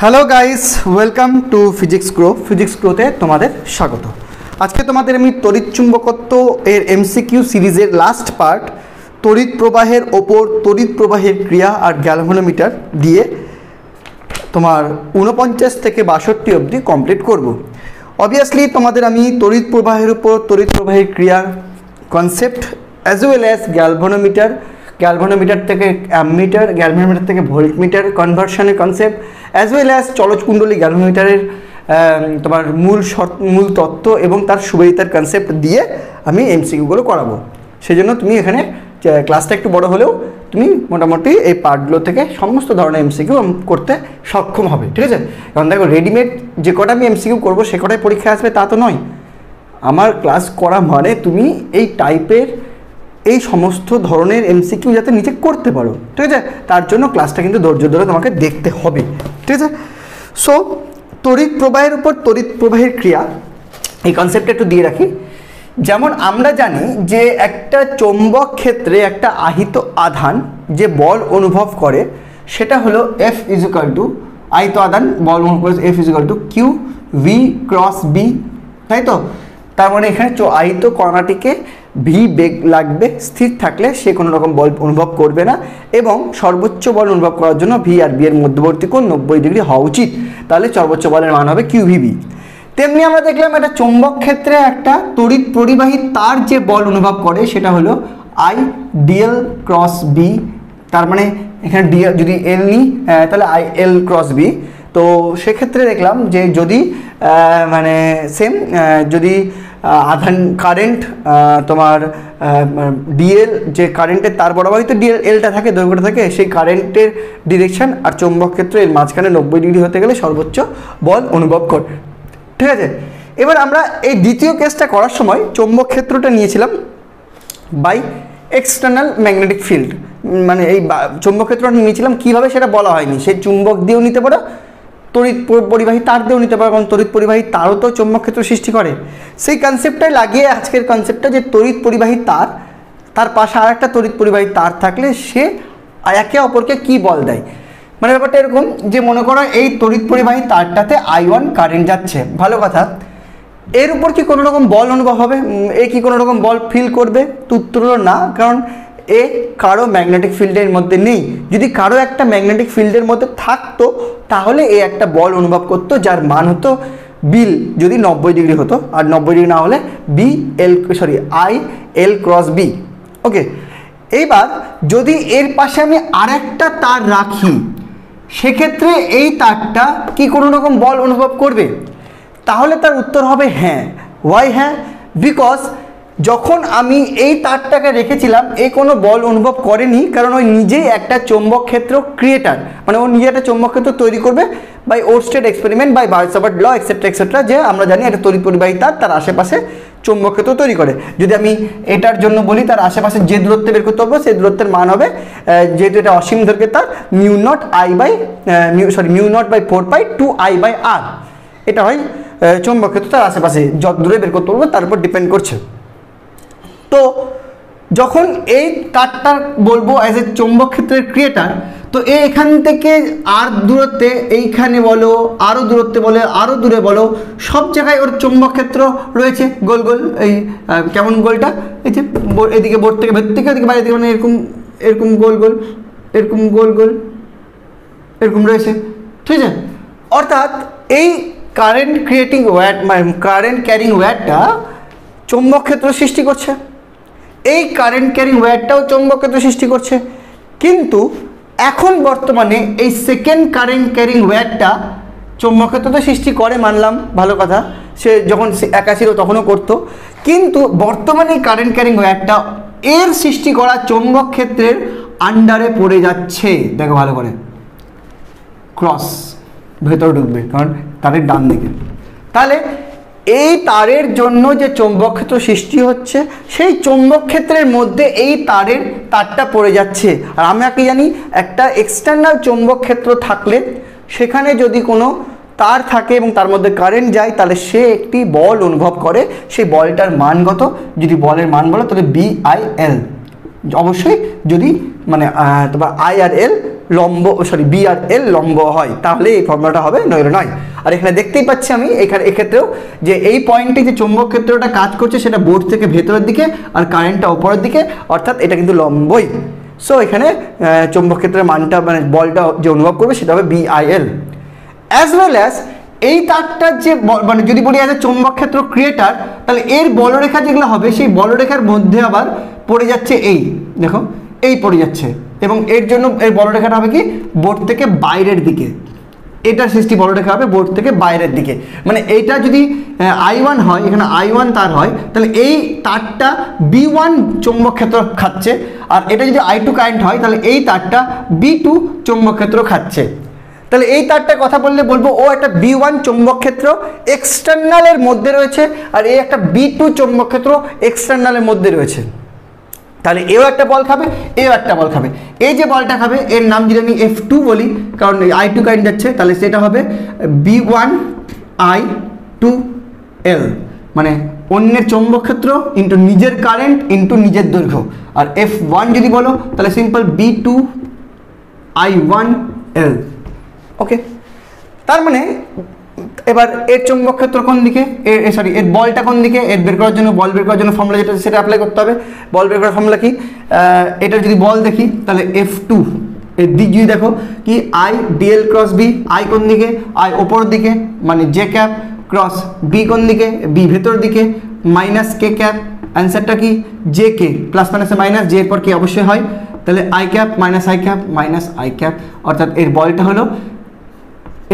Hello guys, welcome to physics গ্রোতে তোমাদের স্বাগত। আজকে তোমাদের আমি তড়িৎ চুম্বকত্ব এর এমসিকিউ সিরিজের লাস্ট পার্ট তড়িৎ প্রবাহের ওপর তড়িৎ প্রবাহের ক্রিয়া আর গ্যালভানোমিটার দিয়ে তোমার 49 থেকে 62 অবধি কমপ্লিট করব। অবভিয়াসলি তোমাদের আমি তড়িৎ প্রবাহের উপর তড়িৎ প্রবাহের ক্রিয়ার concept as well as galvanometer থেকে অ্যামমিটার, গ্যালভানোমিটার থেকে ভোল্টমিটার কনভার্সনের কনসেপ্ট অ্যাজ ওয়েল অ্যাজ চলজকুণ্ডলী গ্যালভানোমিটারের তোমার মূল তত্ত্ব এবং তার সুবিধার কনসেপ্ট দিয়ে আমি এমসিকিউগুলো করাবো। সেই জন্য তুমি এখানে ক্লাসটা একটু বড় হলেও তুমি মোটামুটি এই পার্টগুলো থেকে সমস্ত ধরনের এমসিকিউ করতে সক্ষম হবে, ঠিক আছে? কারণ দেখো, রেডিমেড যে কটা আমি এমসিকিউ করবো সে কটাই পরীক্ষা আসবে তা তো নয়। আমার ক্লাস করা মানে তুমি এই টাইপের এই সমস্ত ধরনের এমসিকিউ যাতে নিচে করতে পারো, ঠিক আছে? তার জন্য ক্লাসটা কিন্তু ধৈর্য ধরে তোমাকে দেখতে হবে, ঠিক আছে? সো তড়িৎ প্রবাহের উপর তড়িৎ প্রবাহের ক্রিয়া এই কনসেপ্টটা একটু দিয়ে রাখি। যেমন আমরা জানি যে একটা চৌম্বক ক্ষেত্রে একটা আহিত আধান যে বল অনুভব করে সেটা হলো F = আহিত আধান বল অনুভব করে F = Q V × B, তাই তো? তার মানে এখানে আহিত কণাটিকে ভি বেগ লাগবে, স্থির থাকলে সে কোনো রকম বল অনুভব করবে না এবং সর্বোচ্চ বল অনুভব করার জন্য ভি আর বি এর মধ্যবর্তী কোণ 90 ডিগ্রি হওয়া উচিত, তাহলে সর্বোচ্চ বলের মান হবে QVB। তেমনি আমরা দেখলাম একটা চৌম্বক ক্ষেত্রে একটা তড়িৎ পরিবাহী তার যে বল অনুভব করে সেটা হলো IDL × B। তার মানে এখানে ডি যদি এল নিই তাহলে IL × B। তো সেক্ষেত্রে দেখলাম যে যদি মানে সেম যদি আধান কারেন্ট তোমার ডিএল যে কারেন্টের তার বরাবরই তো ডিএল এলটা থাকে, দৈর্ঘ্যটা থাকে, সেই কারেন্টের ডিরেকশন আর চৌম্বক ক্ষেত্র এর মাঝখানে 90 ডিগ্রি হতে গেলে সর্বোচ্চ বল অনুভব করে, ঠিক আছে? এবার আমরা এই দ্বিতীয় কেসটা করার সময় চৌম্বক ক্ষেত্রটা নিয়েছিলাম বাই এক্সটার্নাল ম্যাগনেটিক ফিল্ড, মানে এই চৌম্বক ক্ষেত্রটা নিয়েছিলাম কীভাবে সেটা বলা হয়নি। সেই চুম্বক দিয়েও নিতে পারো, তড়িৎ পরিবাহী তার দিয়েও নিতে পারো, কারণ তড়িৎ পরিবাহী তারও তো চৌম্বক ক্ষেত্র সৃষ্টি করে। সেই কনসেপ্টটাই লাগিয়ে আজকের কনসেপ্টটা যে তড়িৎ পরিবাহী তার পাশে আর একটা তড়িৎ পরিবাহী তার থাকলে সে একে অপরকে কী বল দেয়। মানে ব্যাপারটা এরকম যে মনে করো এই তড়িৎ পরিবাহী তারটাতে I1 কারেন্ট যাচ্ছে, ভালো কথা, এর উপর কি কোনো রকম বল অনুভব হবে? এ কি কোনো রকম বল ফিল করবে? তো উত্তর হলো না, কারণ এ কারো ম্যাগনেটিক ফিল্ডের মধ্যে নেই। যদি কারো একটা ম্যাগনেটিক ফিল্ডের মধ্যে থাকতো তাহলে এ একটা বল অনুভব করতো যার মান হতো বিল, যদি 90 ডিগ্রি হতো, আর 90 ডিগ্রি না হলে IL × B। ওকে, এইবার যদি এর পাশে আমি আরেকটা তার রাখি সেক্ষেত্রে এই তারটা কি কোনো রকম বল অনুভব করবে? তাহলে তার উত্তর হবে হ্যাঁ। ওয়াই হ্যাঁ? বিকজ যখন আমি এই তারটাকে রেখেছিলাম এ কোনো বল অনুভব করেনি, কারণ ওই নিজেই একটা চৌম্বক ক্ষেত্র ক্রিয়েটার, মানে ও নিজে একটা চৌম্বক ক্ষেত্র তৈরি করবে by Oersted experiment by Biot Savart law etcetera, যে আমরা জানি একটা তড়িৎ পরিবাহী তার আশেপাশে চৌম্বক ক্ষেত্র তৈরি করে। যদি আমি এটার জন্য বলি তার আশেপাশে যে দূরত্বে বের করতে হবে সেই দূরত্বের মান হবে, যেহেতু এটা অসীম দৈর্ঘ্যের তার, μ0I/4π2I/r। এটা হয় চৌম্বক ক্ষেত্র তার আশেপাশে যত দূরে বের করতে পারবো তার উপর ডিপেন্ড করছে। তো যখন এই তারটা বলবো অ্যাজ এ চৌম্বক ক্ষেত্রের ক্রিয়েটার, তো এখান থেকে আর দূরত্বে, এইখানে বলো, আরও দূরত্বে বলো, আরও দূরে বলো, সব জায়গায় ওর চৌম্বক ক্ষেত্র রয়েছে গোল গোল। এই কেমন গোলটা, এই যে এদিকে বোর্ড থেকে ভেতর থেকে ওদিকে বাইরে থেকে, মানে এরকম এরকম গোল গোল, এরকম গোল গোল, এরকম রয়েছে, ঠিক আছে? অর্থাৎ এই কারেন্ট ক্যারিং ওয়্যারটা চৌম্বক ক্ষেত্র সৃষ্টি করছে, এই কারেন্ট ক্যারিং ওয়্যারটাও চৌম্বক ক্ষেত্র সৃষ্টি করছে। কিন্তু এখন বর্তমানে এই সেকেন্ড কারেন্ট ক্যারিং ওয়্যারটা চৌম্বক ক্ষেত্র তো সৃষ্টি করে, মানলাম, ভালো কথা, সে যখন একা ছিল তখনও করতো, কিন্তু বর্তমানে এই কারেন্ট ক্যারিং ওয়্যারটা এর সৃষ্টি করা চৌম্বক ক্ষেত্রের আন্ডারে পড়ে যাচ্ছে। দেখো ভালো করে, ক্রস ভেতরে ঢুকবে কারণ তারের ডান দিকে, তাহলে এই তারের জন্য যে চৌম্বক ক্ষেত্র সৃষ্টি হচ্ছে সেই চৌম্বক ক্ষেত্রের মধ্যে এই তারটা পড়ে যাচ্ছে। আর আমরা কি জানি, একটা এক্সটার্নাল চৌম্বক ক্ষেত্র থাকলে সেখানে যদি কোনো তার থাকে এবং তার মধ্যে কারেন্ট যায় তাহলে সে একটি বল অনুভব করে। সেই বলটার মান কত? যদি বলের মান বলো তাহলে BIL, অবশ্যই যদি মানে তোমার I আর L লম্ব, সরি বি আর এল লম্ব হয়, তাহলে এই ফর্মুলাটা হবে, নইলে নয়। আর এখানে দেখতেই পাচ্ছি আমি এক্ষেত্রেও যে এই পয়েন্টে যে চৌম্বক ক্ষেত্রটা কাজ করছে সেটা বোর্ড থেকে ভেতরের দিকে আর কারেন্টটা উপরের দিকে, অর্থাৎ এটা কিন্তু লম্বই। সো এখানে চৌম্বক ক্ষেত্রের মানটা মানে বলটা যে অনুভব করবে সেটা হবে BIL। অ্যাজ ওয়েল অ্যাজ এই তারটার যে মানে যদি বলি অ্যাজ এ চৌম্বক ক্ষেত্র ক্রিয়েটার, তাহলে এর বলরেখা যেগুলো হবে সেই বলরেখার মধ্যে আবার পড়ে যাচ্ছে এই, দেখো এই পড়ে যাচ্ছে, এবং এর জন্য এর বলরেখাটা হবে কি বোর্ড থেকে বাইরের দিকে, এটার সৃষ্টি বলরেখা হবে বোর্ড থেকে বাইরের দিকে। মানে এইটা যদি I1 হয়, এখানে I1 তার হয়, তাহলে এই তারটা B1 চৌম্বক ক্ষেত্র খাচ্ছে, আর এটা যদি I2 কারেন্ট হয় তাহলে এই তারটা B2 চৌম্বক ক্ষেত্র খাচ্ছে। তাহলে এই তারটার কথা বললে বলবো ও একটা B1 চৌম্বক ক্ষেত্র এক্সটার্নালের মধ্যে রয়েছে, আর এই একটা B2 চৌম্বক ক্ষেত্র এক্সটার্নালের মধ্যে রয়েছে। তাহলে এও একটা বল খাবে, এও একটা বল খাবে। এই যে বলটা খাবে এর নাম যদি আমি F2 বলি, কারণ I2 কারেন্ট যাচ্ছে, তাহলে সেটা হবে B1 I2L, মানে অন্যের চৌম্বক ক্ষেত্র ইন্টু নিজের কারেন্ট ইন্টু নিজের দৈর্ঘ্য। আর F1 যদি বলো তাহলে সিম্পল B2 I1L। ওকে, তার মানে এবার এর চৌম্বক ক্ষেত্র কোন দিকে, সরি এর বলটা কোন দিকে, এর বের করার জন্য বল বের করার জন্য ফর্মুলা যেটা সেটা অ্যাপ্লাই করতে হবে। বল বের করার ফর্মুলা কি, এটা যদি বল দেখি তাহলে F2 এর দিক যদি দেখো কি I DL cross B, I কোন দিকে, I ওপরের দিকে মানে জে ক্যাপ, ক্রস B কোন দিকে, B ভেতর দিকে মাইনাস কে ক্যাপ। অ্যান্সারটা কি জে কে, প্লাস মাইনাসে মাইনাস, জে এর পর কি অবশ্যই হয়, তাহলে I cap minus I cap minus I cap, অর্থাৎ এর বলটা হলো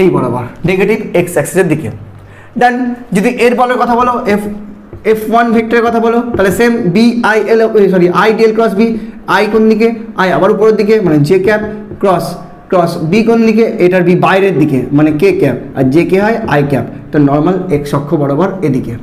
এই বরাবর নেগেটিভ এক্স অ্যাক্সিসের দিকে। দেন যদি এর বলের কথা বলো, F1 ভেক্টরের কথা বলো, তাহলে same BIL, sorry IDL cross B, I কোন দিকে, I আবার উপরের দিকে মানে J cap, cross cross B কোন দিকে, এটার B বাইরের দিকে মানে কে ক্যাপ, আর জে কে হয় I ক্যাপ। তো নর্মাল এক্স অক্ষ বরাবর এদিকে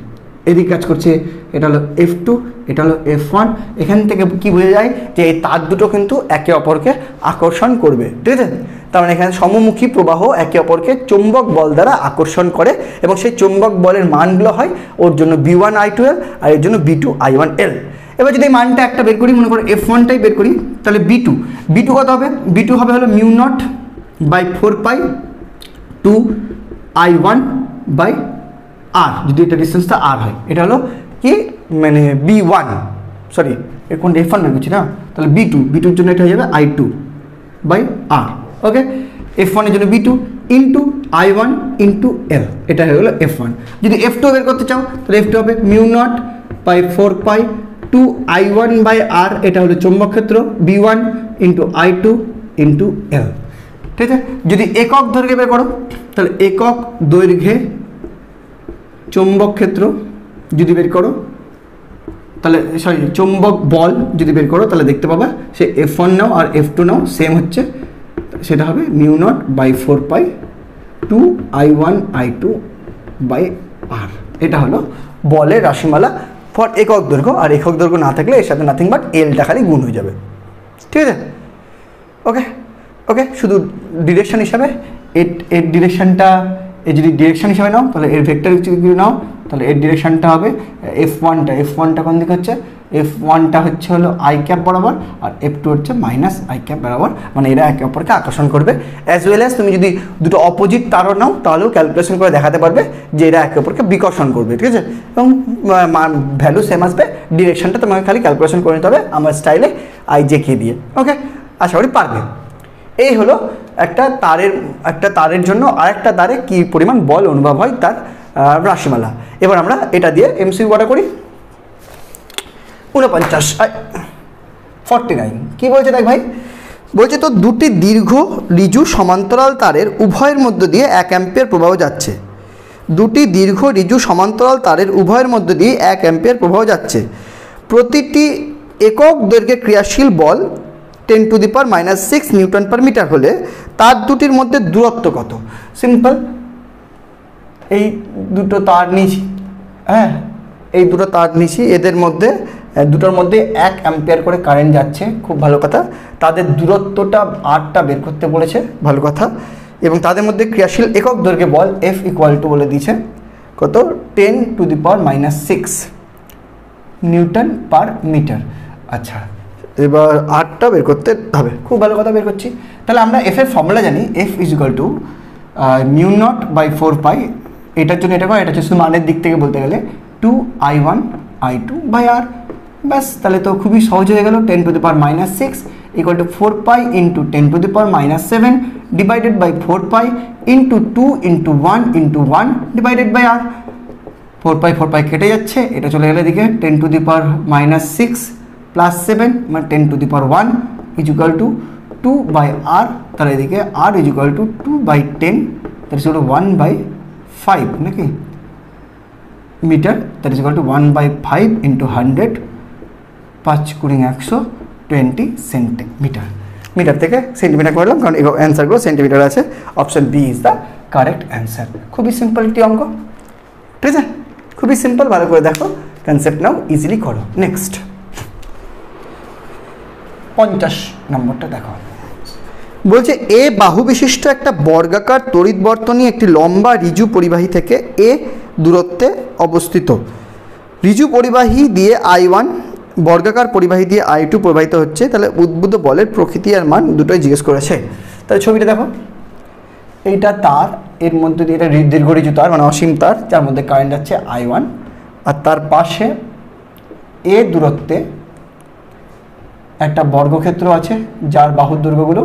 কাজ করছে। এটা হলো F2, এটা হলো F1। এখান থেকে কি বোঝা যায় যে এই তার দুটো কিন্তু একে অপরকে আকর্ষণ করবে, ঠিক আছে। তার মানে এখানে সমমুখী প্রবাহ একে অপরকে চৌম্বক বল দ্বারা আকর্ষণ করে, এবং সেই চৌম্বক বলের মানগুলো হয় ওর জন্য B1 I2L আর এর জন্য B2 I1L। এবার যদি এই মানটা একটা বের করি, মনে করো F1টাই বের করি, তাহলে B2 কত হবে, B2 হবে হলো μ0/4π2 I1 বাই R, যদি এটা ডিস্টেন্সটা R হয়। এটা হলো কি মানে B1, সরি এর কোনটা F1 বের করছি না, তাহলে B2-র জন্য এটা হয়ে যাবে I2/R। ওকে, F1 এর জন্য B2 into I1 into L, এটা হয়ে গেলো F1। যদি F2 বের করতে চাও তাহলে F2 হবে μ0/4π2 I1/R, এটা হলো চৌম্বক ক্ষেত্র B1 into I2 into L, ঠিক আছে। যদি একক দৈর্ঘ্যে বের করো তাহলে একক দৈর্ঘ্যে চৌম্বক ক্ষেত্র যদি বের করো, তাহলে সরি চৌম্বক বল যদি বের করো তাহলে দেখতে পাবা সে F1 নাও আর F2 নাও সেম হচ্ছে, সেটা হবে μ0/4π2 I1 I2/R। এটা হলো বলের রাশিমালা ফর একক দৈর্ঘ্য, আর একক দৈর্ঘ্য না থাকলে এর সাথে নাথিং বাট এলটা খালি গুণ হয়ে যাবে, ঠিক আছে। ওকে, শুধু ডিরেকশন হিসাবে এর ডিরেকশনটা, এই যদি ডিরেকশন হিসাবে নাও তাহলে এর ভেক্টর যদি নাও তাহলে এর ডিরেকশনটা হবে F1টা কোন দিকে হচ্ছে, F1টা হচ্ছে হলো I ক্যাপ বরাবর, আর F2 হচ্ছে মাইনাস I ক্যাপ বরাবর, মানে এরা একে অপরকে আকর্ষণ করবে। অ্যাজ ওয়েল অ্যাজ তুমি যদি দুটো অপোজিট তারও নাও তাহলেও ক্যালকুলেশন করে দেখাতে পারবে যে এরা একে অপরকে বিকর্ষণ করবে, ঠিক আছে। এবং ভ্যালু সেম আসবে, ডিরেকশনটা তোমাকে খালি ক্যালকুলেশন করে নিতে হবে আমার স্টাইলে IJK দিয়ে। ওকে, আশা করি পারবে। এই হলো একটা তারের জন্য আরেকটা তারে কি পরিমাণ বল অনুভব হয় তার রাশিমালা। এবার আমরা এটা দিয়ে MCQ কটা করি। 49 কি বলছে দেখ ভাই, বলছে তো দুটি দীর্ঘ ঋজু সমান্তরাল তারের উভয়ের মধ্য দিয়ে 1 অ্যাম্পিয়ার প্রবাহ যাচ্ছে। দুটি দীর্ঘ ঋজু সমান্তরাল তারের উভয়ের মধ্য দিয়ে 1 অ্যাম্পিয়ার প্রবাহ যাচ্ছে। প্রতিটি একক দৈর্ঘ্যে ক্রিয়াশীল বল 10⁻⁻6 নিউটন পার মিটার হলে তার দুটির মধ্যে দূরত্ব কত। সিম্পল, এই দুটো তার নিয়েছি, হ্যাঁ এই দুটো তার নিয়েছি, এদের মধ্যে দুটোর মধ্যে 1 অ্যাম্পিয়ার করে কারেন্ট যাচ্ছে, খুব ভালো কথা। তাদের দূরত্বটা Rটা বের করতে বলেছে, ভালো কথা। এবং তাদের মধ্যে ক্রিয়াশীল একক দৈর্ঘ্যে বল F = বলে দিয়েছে কত 10⁻⁻6 নিউটন পার মিটার। আচ্ছা, এবার আরটা বের করতে হবে। খুব ভালো কথা বের করছি। তাহলে আমরা এফ এর ফর্মুলা জানি, F is equal to mu naught by 4 pi, এটার জন্য এটা কয়, এটা হচ্ছে শুধু মানের দিক থেকে বলতে গেলে 2i1 i2 বাই আর। ব্যাস, তাহলে তো খুবই সহজ হয়ে গেল। 10 to the power minus 6 equal to 4 pi into 10 to the power minus 7 divided by 4 pi into 2 into 1 into 1 divided by R. 4 pi কেটে যাচ্ছে, এটা চলে গেলে এদিকে 10 to the power minus 6 plus 7 মানে 10 to the power 1 is equal to 2 by R. তাহলে এদিকে R is equal to 2 by 10, that is equal to 1 by 5 নাকি metre, that is equal to 1 by 5 into 100, 5 × 120 centimetre. Metre থেকে centimetre করলাম কারণ অ্যান্সারগুলো centimetre আছে। Option B is the correct answer. খুবই simple একটি অঙ্ক, ঠিক আছে, খুবই সিম্পল। ভালো করে দেখো, কনসেপ্ট নাও, ইজিলি করো। নেক্সট 50 নম্বরটা দেখো। বলছে এ বাহু বিশিষ্ট একটা বর্গাকার তড়িৎ বর্তনী একটি লম্বা ঋজু পরিবাহী থেকে এ দূরত্বে অবস্থিত। ঋজু পরিবাহী দিয়ে I1, বর্গাকার পরিবাহী দিয়ে I2 প্রবাহিত হচ্ছে। তাহলে উদ্ভূত বলের প্রকৃতি আর মান দুটোই জিজ্ঞেস করেছে। তাহলে ছবিটা দেখো, এইটা তার, এর মধ্যে দিয়ে এটা দীর্ঘ ঋজু তার মানে অসীম তার, যার মধ্যে কারেন্ট যাচ্ছে I1, আর তার পাশে এ দূরত্বে একটা বর্গক্ষেত্র আছে যার বাহুর দৈর্ঘ্যগুলো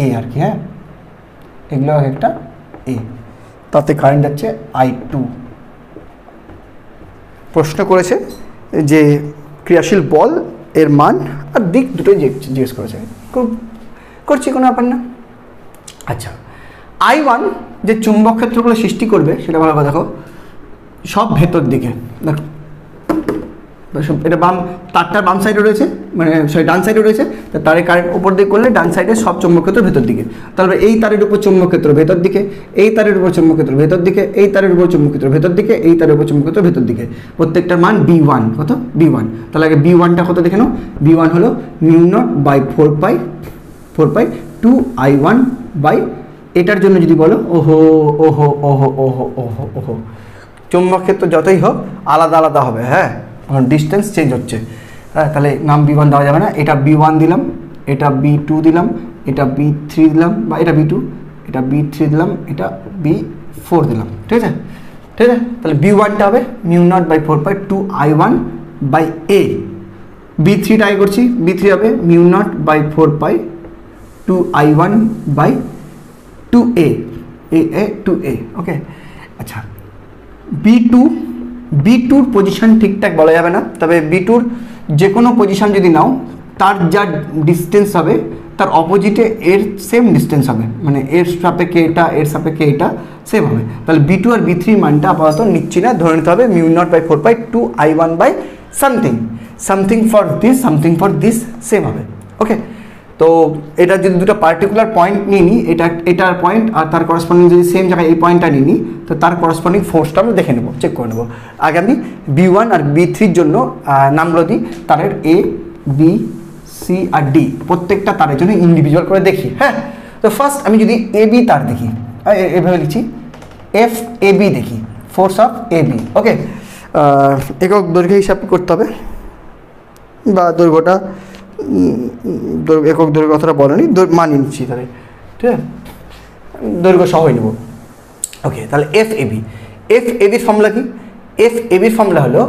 এ আর কি, হ্যাঁ, এগুলো একটা এ, তাতে কারেন্ট যাচ্ছে I2। প্রশ্ন করেছে যে ক্রিয়াশীল বল এর মান আর দিক দুটোই জিজ্ঞেস করেছে। করছি, কোনো ব্যাপার না। আচ্ছা, I1 যে চুম্বক ক্ষেত্রগুলো সৃষ্টি করবে সেটা ভালো করে দেখো, সব ভেতর দিকে দেখো, এটা বাম, তারটার বাম সাইডে রয়েছে, মানে সরি ডান সাইডে রয়েছে, তা তারের কারেন্ট উপর দিকে করলে ডান সাইডে সব চুম্বক ক্ষেত্র ভেতর দিকে। তাহলে এই তারের উপর চুম্বক ক্ষেত্র ভেতর দিকে, এই তারের উপর চুম্বক ক্ষেত্র ভেতর দিকে, এই তারের উপর চুম্বক ক্ষেত্র ভেতর দিকে, এই তারের উপর চুম্বক ক্ষেত্র ভেতর দিকে, প্রত্যেকটার মান B1 কত, B1। তাহলে আগে B1টা কত দেখে নাও, B1 হলো mu naught by 4 pi 2I1 by, এটার জন্য যদি বলো ওহো ওহো ওহো ওহো ওহো ওহো, চুম্বক ক্ষেত্র যতই হোক আলাদা আলাদা হবে, হ্যাঁ, ডিস্টেন্স চেঞ্জ হচ্ছে, হ্যাঁ, তাহলে নাম B1 দেওয়া যাবে না। এটা B1 দিলাম, এটা B2 দিলাম, এটা B3 দিলাম, বা এটা B2, এটা B3 দিলাম, এটা B4 দিলাম, ঠিক আছে, ঠিক আছে। তাহলে B1টা হবে mu naught by 4 pi 2I1 by A। B3টা আগে করছি, B3 হবে mu naught by 4 pi 2I1 by 2A, A 2A, okay. আচ্ছা, B2-র পজিশন ঠিকঠাক বলা যাবে না, তবে B2-র যে কোনো পজিশন যদি নাও, তার যা ডিস্টেন্স হবে তার অপোজিটে এর সেম ডিস্টেন্স হবে, মানে এর সাপেক্ষে এটা, এর সাপেক্ষে এটা সেম হবে। তাহলে B2 আর B3 মানটা আপাতত নিচ্ছি না, ধরে নিতে হবে mu naught by 4 pi 2I1 by something for this same হবে, ওকে। তো এটা যদি দুটো পার্টিকুলার পয়েন্ট নিয়ে নিই, এটার পয়েন্ট আর তার করসপন্ডিং যদি সেম জায়গায় এই পয়েন্টটা নিয়ে নিই, তো তার করসপন্ডিং ফোর্সটা আমরা দেখে নেবো, চেক করে নেবো। আগে আমি B1 আর B3-র জন্য নামগুলো দিই, তারের A, B, C R D, প্রত্যেকটা তারের জন্য ইন্ডিভিজুয়াল করে দেখি, হ্যাঁ। তো ফার্স্ট আমি যদি AB তার দেখি, এভাবে লিখছি, FAB দেখি, ফোর্স অফ AB, ওকে। একক দৈর্ঘ্য হিসাব করতে হবে, বা দৈর্ঘ্যটা একক দৈর্ঘ্য কথাটা বলেনি, মানিয়ে নিচ্ছি তাহলে, ঠিক আছে, দৈর্ঘ্য সহই নেব, ওকে। তাহলে FAB ফর্মুলা কি? FAB ফর্মুলা হলো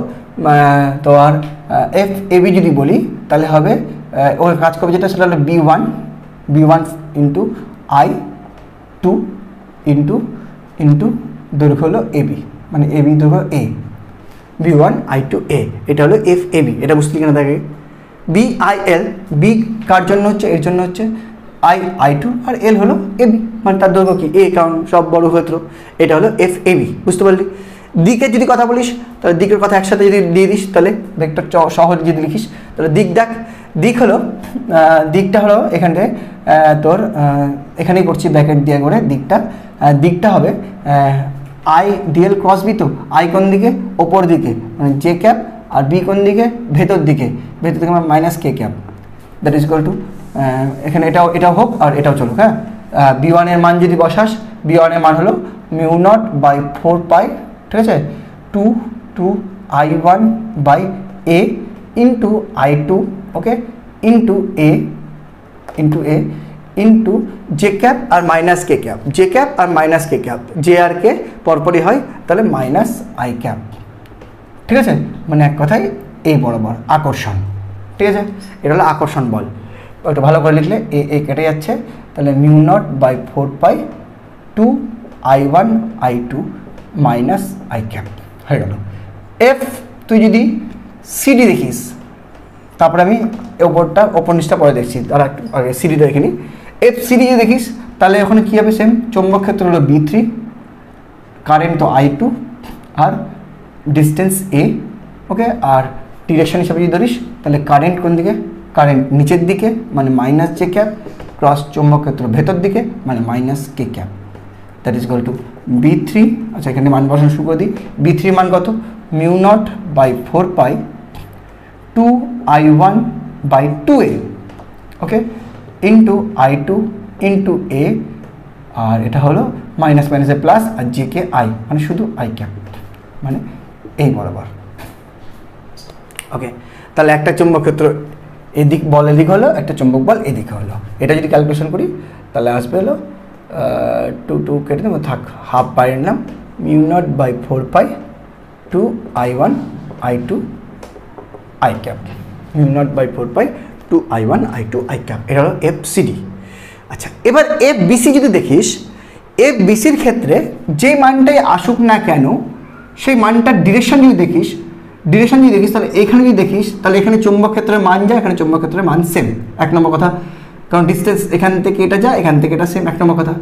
তো, আর FAB যদি বলি তাহলে হবে ওর কাজ করবে যেটা, সেটা হলো B1 ইন্টু I2 ইন্টু দৈর্ঘ্য হলো AB, মানে AB দৈর্ঘ্য A, B1 I2 A, এটা হলো FAB। এটা বুঝতে কেন থাকে BIL, B কার জন্য হচ্ছে, এর জন্য হচ্ছে I2, আর L হলো AB, মানে তার দৈর্ঘ্য কি A, কারণ সব বড় ক্ষেত্র। এটা হলো FAB, বুঝতে পারলি। দিকের যদি কথা বলিস, তাহলে দিকের কথা একসাথে যদি দিয়ে দিস, তাহলে ভেক্টর সহজ যদি লিখিস, তাহলে দিক দেখ, দিকটা হলো এখানটায় তোর, এখানেই করছি ব্র্যাকেট দিয়ে করে, দিকটা হবে IDL ক্রস B, তো I কোন দিকে, ওপর দিকে মানে J ক্যাপ, আর B কোন দিকে, ভেতর দিকে আমরা minus K cap, that is equal two, এখানে এটাও হোক আর এটাও চলুক, হ্যাঁ। B1 এর মান যদি বসাস, B1 এর মান হলো মিউ নট বাই 4 পাই, ঠিক আছে, 2I1 by A into I2, okay, into A into J cap আর minus K cap, J cap আর মাইনাস কে ক্যাপ, জে আর কে পরপরই হয়, তাহলে মাইনাস আই ক্যাপ। ঠিক আছে, মানে এক কথায় এই বরাবর আকর্ষণ। ঠিক আছে, এটা হলো আকর্ষণ বল। একটু ভালো করে লিখলে এ কেটে যাচ্ছে, তাহলে mu naught by 4 pi 2 I1 I2 minus I cap হয়ে গেল। এফ তুই যদি সিডি দেখিস, তারপরে আমি ওপর নিচটা পরে দেখছি, তারা আগে সিডিটা দেখে নিই। এফ সিডি যদি দেখিস তাহলে ওখানে কী হবে, সেম চৌম্বক ক্ষেত্র হলো B3, কারেন্ট তো I2 আর ডিস্টেন্স এ। ওকে, আর ডিরেকশন হিসাবে যদি ধরিস তাহলে কারেন্ট কোন দিকে, কারেন্ট নিচের দিকে মানে মাইনাস জে ক্যাপ, ক্রস চৌম্বক ক্ষেত্র ভেতর দিকে মানে minus K cap, that is equal two B3। আচ্ছা, এখানে মান বসানো শুরু করে দিই। B3 মান কত, mu naught by 4 pi 2 I1 by 2A, okay, into I2 into A, আর এটা হলো মাইনাস মাইনাসে প্লাস আর জে কে আই, মানে শুধু আই ক্যাপ, মানে এই বরাবর। ওকে, তাহলে একটা চৌম্বক ক্ষেত্র এদিক বল এদিক হলো, একটা চৌম্বক বল এদিকে হলো। এটা যদি ক্যালকুলেশন করি তাহলে আসবে হলো 2 কেটে দেবো, থাক, হাফ বাইরে নিলাম, mu naught by 4 pi 2 I1 I2 I cap, mu naught by 4 pi 2 I1 I2 I cap. এটা হলো FCD। আচ্ছা, এবার FBC যদি দেখিস, FBCর ক্ষেত্রে যে মানটাই আসুক না কেন, সেই মানটার ডিরেকশন যদি দেখিস, তাহলে এখানে যদি দেখিস তাহলে এখানে চৌম্বক ক্ষেত্রের মান যায়, এখানে চৌম্বক ক্ষেত্রের মান সেম, এক নম্বর কথা, কারণ ডিস্টেন্স এখান থেকে এটা যায়, এখান থেকে এটা সেম, এক নম্বর কথা।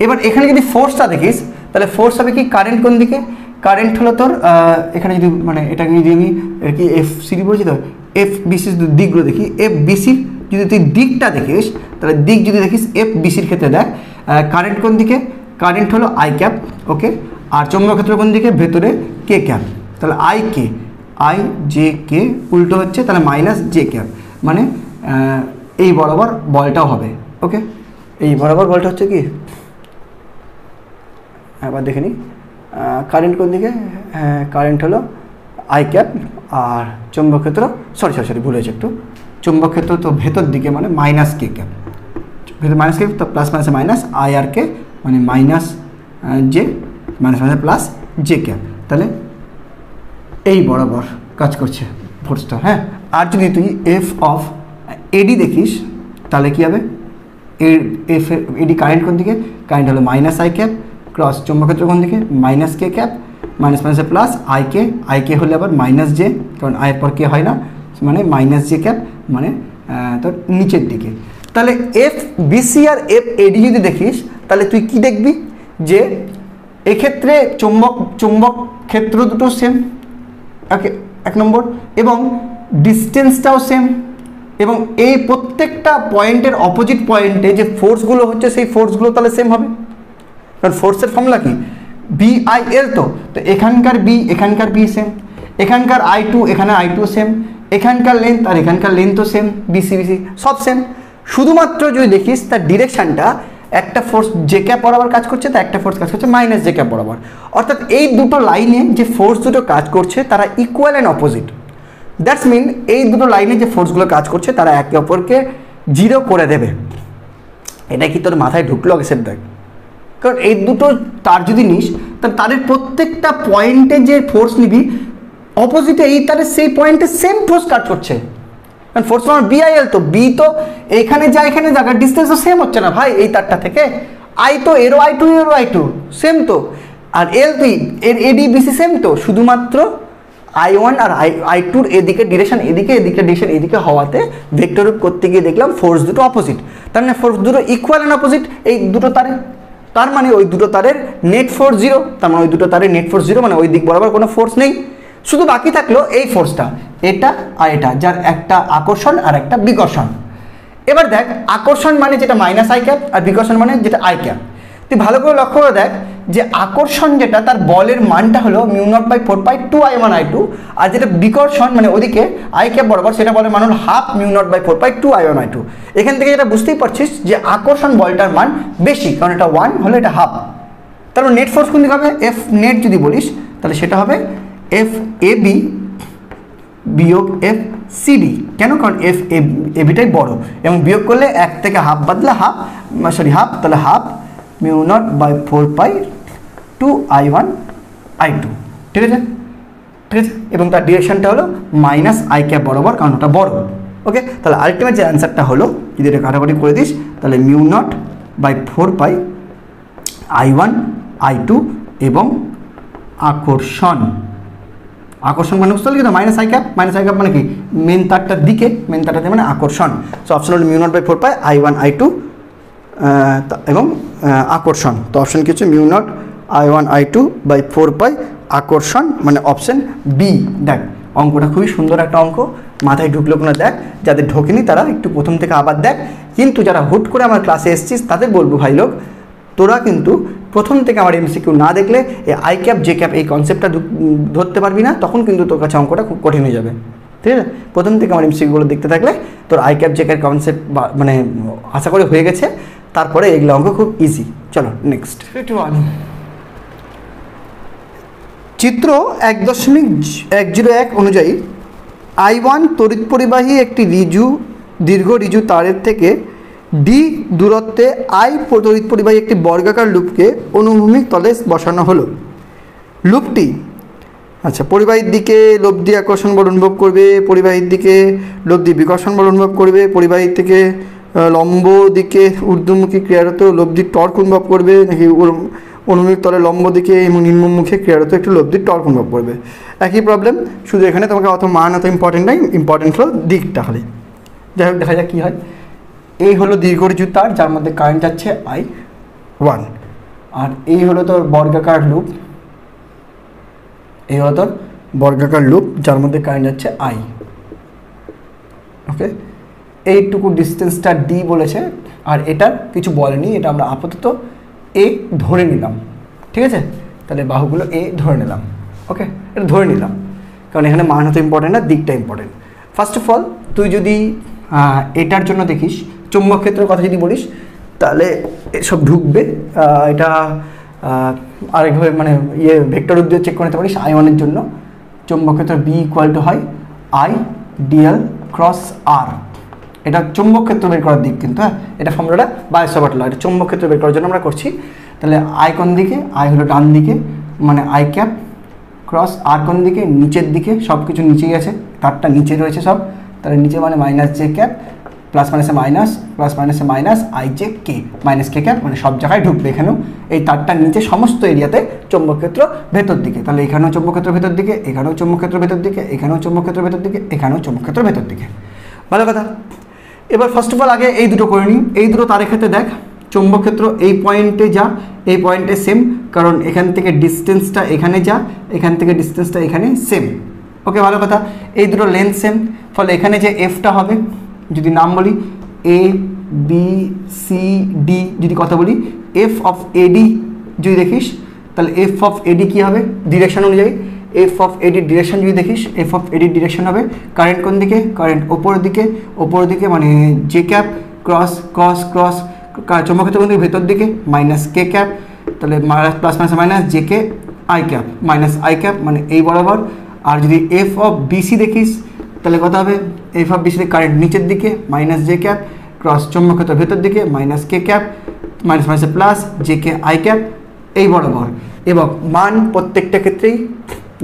এবার এখানে যদি ফোর্সটা দেখিস তাহলে ফোর্স হবে কি, কারেন্ট কোন দিকে, কারেন্ট হলো তোর এখানে যদি মানে এটাকে যদি আমি কি FCD বলছি, তো FBCর দিকগুলো দেখি, FBCর যদি তুই দিকটা দেখিস তাহলে দিক যদি দেখিস FBCর ক্ষেত্রে দেখ কারেন্ট কোন দিকে, কারেন্ট হলো আই ক্যাপ, ওকে, আর চৌম্বক ক্ষেত্র কোন দিকে, ভেতরে কে ক্যাপ, তাহলে আই জে কে উল্টো হচ্ছে, তাহলে মাইনাস জে ক্যাপ, মানে এই বরাবর বলটাও হবে। ওকে, এই বরাবর বলটা হচ্ছে কি, একবার দেখে নিই, কারেন্ট কোন দিকে, কারেন্ট হলো আই ক্যাপ, আর চৌম্বক ক্ষেত্র সরি ভুল হয়েছে একটু, চৌম্বক ক্ষেত্র তো ভেতর দিকে মানে মাইনাস কে ক্যাপ, ভেতর মাইনাস কে, তো প্লাস মাইনাসে মাইনাস আই আর কে মানে মাইনাস জে, মাইনাস মাইনাসে প্লাস জে ক্যাপ, তাহলে এই বরাবর কাজ করছে ফোর্সটা। হ্যাঁ, আর যদি তুই এফ অফ এডি দেখিস তাহলে কী হবে, এডি কারেন্ট কোন দিকে, কারেন্ট হলো মাইনাস আই ক্যাপ, ক্রস চৌম্বক ক্ষেত্র কোন দিকে, মাইনাস কে ক্যাপ, মাইনাস মাইনাসে প্লাস আই কে হলে আবার মাইনাস জে, কারণ আয়ের পর কে হয় না, মানে মাইনাস জে ক্যাপ, মানে তোর নিচের দিকে। তাহলে FBC আর FAD যদি দেখিস তাহলে তুই কি দেখবি, যে এক্ষেত্রে চৌম্বক ক্ষেত্র দুটো সেম, এক নম্বর, এবং ডিস্টেন্সটাও সেম, এবং এই প্রত্যেকটা পয়েন্টের অপোজিট পয়েন্টে যে ফোর্সগুলো হচ্ছে সেই ফোর্সগুলো তাহলে সেম হবে, কারণ ফোর্সের ফর্মুলা কি, BIL, তো এখানকার B এখানকার B সেম, এখানকার I2 এখানে I2 সেম, এখানকার লেন্থ আর এখানকার লেন্থও সেম, BC সব সেম, শুধুমাত্র যদি দেখিস তার ডিরেকশানটা, একটা ফোর্স জে ক্যাপ বরাবর কাজ করছে, তা একটা ফোর্স কাজ করছে মাইনাস জে ক্যাপ বরাবর, অর্থাৎ এই দুটো লাইনে যে ফোর্স দুটো কাজ করছে তারা equal and opposite. That's mean এই দুটো লাইনে যে ফোর্সগুলো কাজ করছে তারা একে অপরকে জিরো করে দেবে। এটা কি তোর মাথায় ঢুকলো আগে সেটা দেখ, কারণ এই দুটো তার যদি নিস তাহলে তাদের প্রত্যেকটা পয়েন্টে যে ফোর্স নিবি অপোজিটে এই তারের সেই পয়েন্টে সেম ফোর্স কাজ করছে, কারণ ফোর্স আমার BIL, তো B তো এখানে যা এখানে জায়গা ডিস্টেন্স তো সেম হচ্ছে না ভাই, এই তারটা থেকে I তো এরও I2 সেম, তো আর L তুই এর ADBC সেম, তো শুধুমাত্র I1 আর I2 এদিকে ডিরেকশন এদিকে ডিরেকশন এদিকে হওয়াতে ভেক্টর রূপ করতে গিয়ে দেখলাম ফোর্স দুটো অপোজিট, তার মানে ফোর্স দুটো ইকুয়াল অ্যান্ড অপোজিট এই দুটো তারে, তার মানে ওই দুটো তারের নেট ফোর্স জিরো, তার মানে ওই দুটো তারের নেট ফোর্স জিরো, মানে ওই দিক বরাবর কোনো ফোর্স নেই, শুধু বাকি থাকলো এই ফোর্সটা, এটা আর এটা, যার একটা আকর্ষণ আর একটা বিকর্ষণ। এবার দেখ, আকর্ষণ মানে যেটা মাইনাস আই ক্যাপ, আর বিকর্ষণ মানে যেটা আই ক্যাপ। তুই ভালো করে লক্ষ্য করে দেখ যে আকর্ষণ যেটা, তার বলের মানটা হলো mu naught by 4 pi 2 I1 I2, আর যেটা বিকর্ষণ মানে ওদিকে আই ক্যাপ বরাবর, সেটা বলের মান হলো half mu naught by 4 pi 2 I1 I2। এখান থেকে যেটা বুঝতেই পারছিস যে আকর্ষণ বলটার মান বেশি, কারণ এটা 1 হলো এটা হাফ, তারপর নেট ফোর্স কোন দিকে হবে, F নেট যদি বলিস তাহলে সেটা হবে FAB বিয়োগ এফ সিডি। কেন? কারণ এফ এবিটাই বড় এবং বিয়োগ করলে 1 থেকে হাফ বাদলে হাফ, হাফ, তাহলে half mu naught by 4 pi two I1 I2। ঠিক আছে, ঠিক আছে, এবং তার ডিরেকশনটা হলো মাইনাস আই ক্যাপ বরাবর, কারণ ওটা বড়। ওকে, তাহলে আলটিমেট যে অ্যান্সারটা হলো, যদি এটা কাটাকাটি করে দিস তাহলে mu naught by 4 pi I1 I2 এবং আকর্ষণ মানে বুঝতে পারলি কিন্তু মাইনাস আই ক্যাপ মানে কি মেন তারটার দিকে, মানে আকর্ষণ। সো অপশন হলো mu naught by 4 pi I1 I2 এবং আকর্ষণ। তো অপশন কি হচ্ছে mu not I1 I2 by 4 পাই আকর্ষণ, মানে অপশন বি। দেখ অঙ্কটা খুবই সুন্দর একটা অঙ্ক, মাথায় ঢুকলো কিনা দেখ, যাদের ঢোকেনি তারা একটু প্রথম থেকে আবার দেখ। কিন্তু যারা হুট করে আমার ক্লাসে এসছিস তাদের বলবো ভাই লোক, তোরা কিন্তু প্রথম থেকে আমার এমসিকিউ না দেখলে এই আই ক্যাপ জে ক্যাপ এই কনসেপ্টটা ধরতে পারবি না, তখন কিন্তু তোর কাছে অঙ্কটা খুব কঠিন হয়ে যাবে। ঠিক আছে, প্রথম থেকে আমার এমসিকিউগুলো দেখতে থাকলে তোর I cap J cap concept মানে আশা করে হয়ে গেছে, তারপরে এগুলো অঙ্ক খুব ইজি। চলো নেক্সট। চিত্র 1.101 অনুযায়ী I1 তড়িৎ পরিবাহী একটি দীর্ঘ রিজু তারের থেকে ডি দূরত্বে I তড়িৎ পরিবাহী একটি বর্গাকার লুপকে অনুভূমিক তলে বসানো হলো। লুপটি পরিবাহীর দিকে লব্ধি আকর্ষণ বল অনুভব করবে, পরিবাহীর দিকে লব্ধি বিকর্ষণ বল অনুভব করবে, পরিবাহীর থেকে লম্ব দিকে ঊর্ধ্বমুখী ক্রিয়ারত লব্ধির টর্ক অনুভব করবে, নাকি অনুভূমিক তলে লম্ব দিকে এবং নিম্নমুখে ক্রিয়ারত একটি লব্ধির টর্ক অনুভব করবে। একই প্রবলেম, শুধু এখানে তোমাকে অত মান অত ইম্পর্টেন্ট নাই, ইম্পর্টেন্ট হলো দিকটা খালি। যাই হোক, দেখা যাক কী হয়। এই হলো দীর্ঘ রিজু তার যার মধ্যে কারেন্ট যাচ্ছে I1, আর এই হলো তোর বর্গাকার লুপ, যার মধ্যে কারেন্ট যাচ্ছে I। ওকে, এইটুকু ডিস্টেন্সটা ডি বলেছে, আর এটার কিছু বলেনি, এটা আমরা আপাতত এ ধরে নিলাম। ঠিক আছে, তাহলে বাহুগুলো এ ধরে নিলাম। ওকে, এটা ধরে নিলাম কারণ এখানে মান হতো ইম্পর্টেন্ট না, দিকটা ইম্পর্টেন্ট। ফার্স্ট অফ অল তুই যদি এটার জন্য দেখিস, চৌম্বক ক্ষেত্রের কথা যদি বলিস, তাহলে এসব ঢুকবে। এটা আরেকভাবে মানে ভেক্টর দিয়ে চেক করে নিতে পারিস। I1 এর জন্য চৌম্বক ক্ষেত্র বি ইকুয়াল টু হয় I dl ক্রস আর। এটা চৌম্বক ক্ষেত্র বের করার দিক, কিন্তু হ্যাঁ এটা ফর্মুলাটা বায়োসাভার্ট ল, এটা চৌম্বক ক্ষেত্র বের করার জন্য আমরা করছি। তাহলে I কোন দিকে, I হলো ডান দিকে, মানে I ক্যাপ ক্রস আর কোন দিকে, নিচের দিকে, সব কিছু নিচেই আছে, তারটা নিচে রয়েছে সব, তাহলে নিচে মানে মাইনাস জে ক্যাপ, প্লাস মাইনাসে মাইনাস, প্লাস মাইনাসে minus, I J K minus K cap, মানে সব জায়গায় ঢুকবে। এখানেও এই তারটার নিচে সমস্ত এরিয়াতে চৌম্বক ক্ষেত্র ভেতর দিকে, তাহলে এখানেও চৌম্বক ক্ষেত্র ভেতর দিকে, এখানেও চৌম্বক ক্ষেত্র ভেতর দিকে, এখানেও চৌম্বক ক্ষেত্র ভেতর দিকে, এখানেও চৌম্বক ক্ষেত্র ভেতর দিকে। ভালো কথা। এবার ফার্স্ট অফ অল আগে এই দুটো করে নিই। এই দুটো তারের ক্ষেত্রে দেখ, চৌম্বক ক্ষেত্র এই পয়েন্টে যা, এই পয়েন্টে সেম, কারণ এখান থেকে ডিস্টেন্সটা এখানে যা, এখান থেকে ডিস্টেন্সটা এখানে সেম। ওকে, ভালো কথা। এই দুটো লেন্থ সেম, ফলে এখানে যে এফটা হবে, যদি নাম বলি এ বি সি ডি, যদি কথা বলি এফ অফ এডি যদি দেখিস, তাহলে এফ অফ এডি কী হবে ডিরেকশন অনুযায়ী, এফ অফ এডির ডিরেকশন যদি দেখিস, এফ অফ এডির ডিরেকশন হবে কারেন্ট কোন দিকে, কারেন্ট ওপরের দিকে, মানে J cap cross cross cross, চৌম্বক ক্ষেত্র কোন দিকে ভেতর দিকে, মাইনাস কে ক্যাপ, তাহলে plus minus minus J K I cap, minus I cap, মানে এই বরাবর। আর যদি এফ অফ বিসি দেখিস, তাহলে কথা হবে এফ অফ বিসি কারেন্ট নিচের দিকে, মাইনাস জে ক্যাপ ক্রস চৌম্বক ক্ষেত্র ভেতর দিকে, মাইনাস কে ক্যাপ, মাইনাস মাইনাসে plus J K I cap, এই বরাবর। এবং মান প্রত্যেকটা ক্ষেত্রেই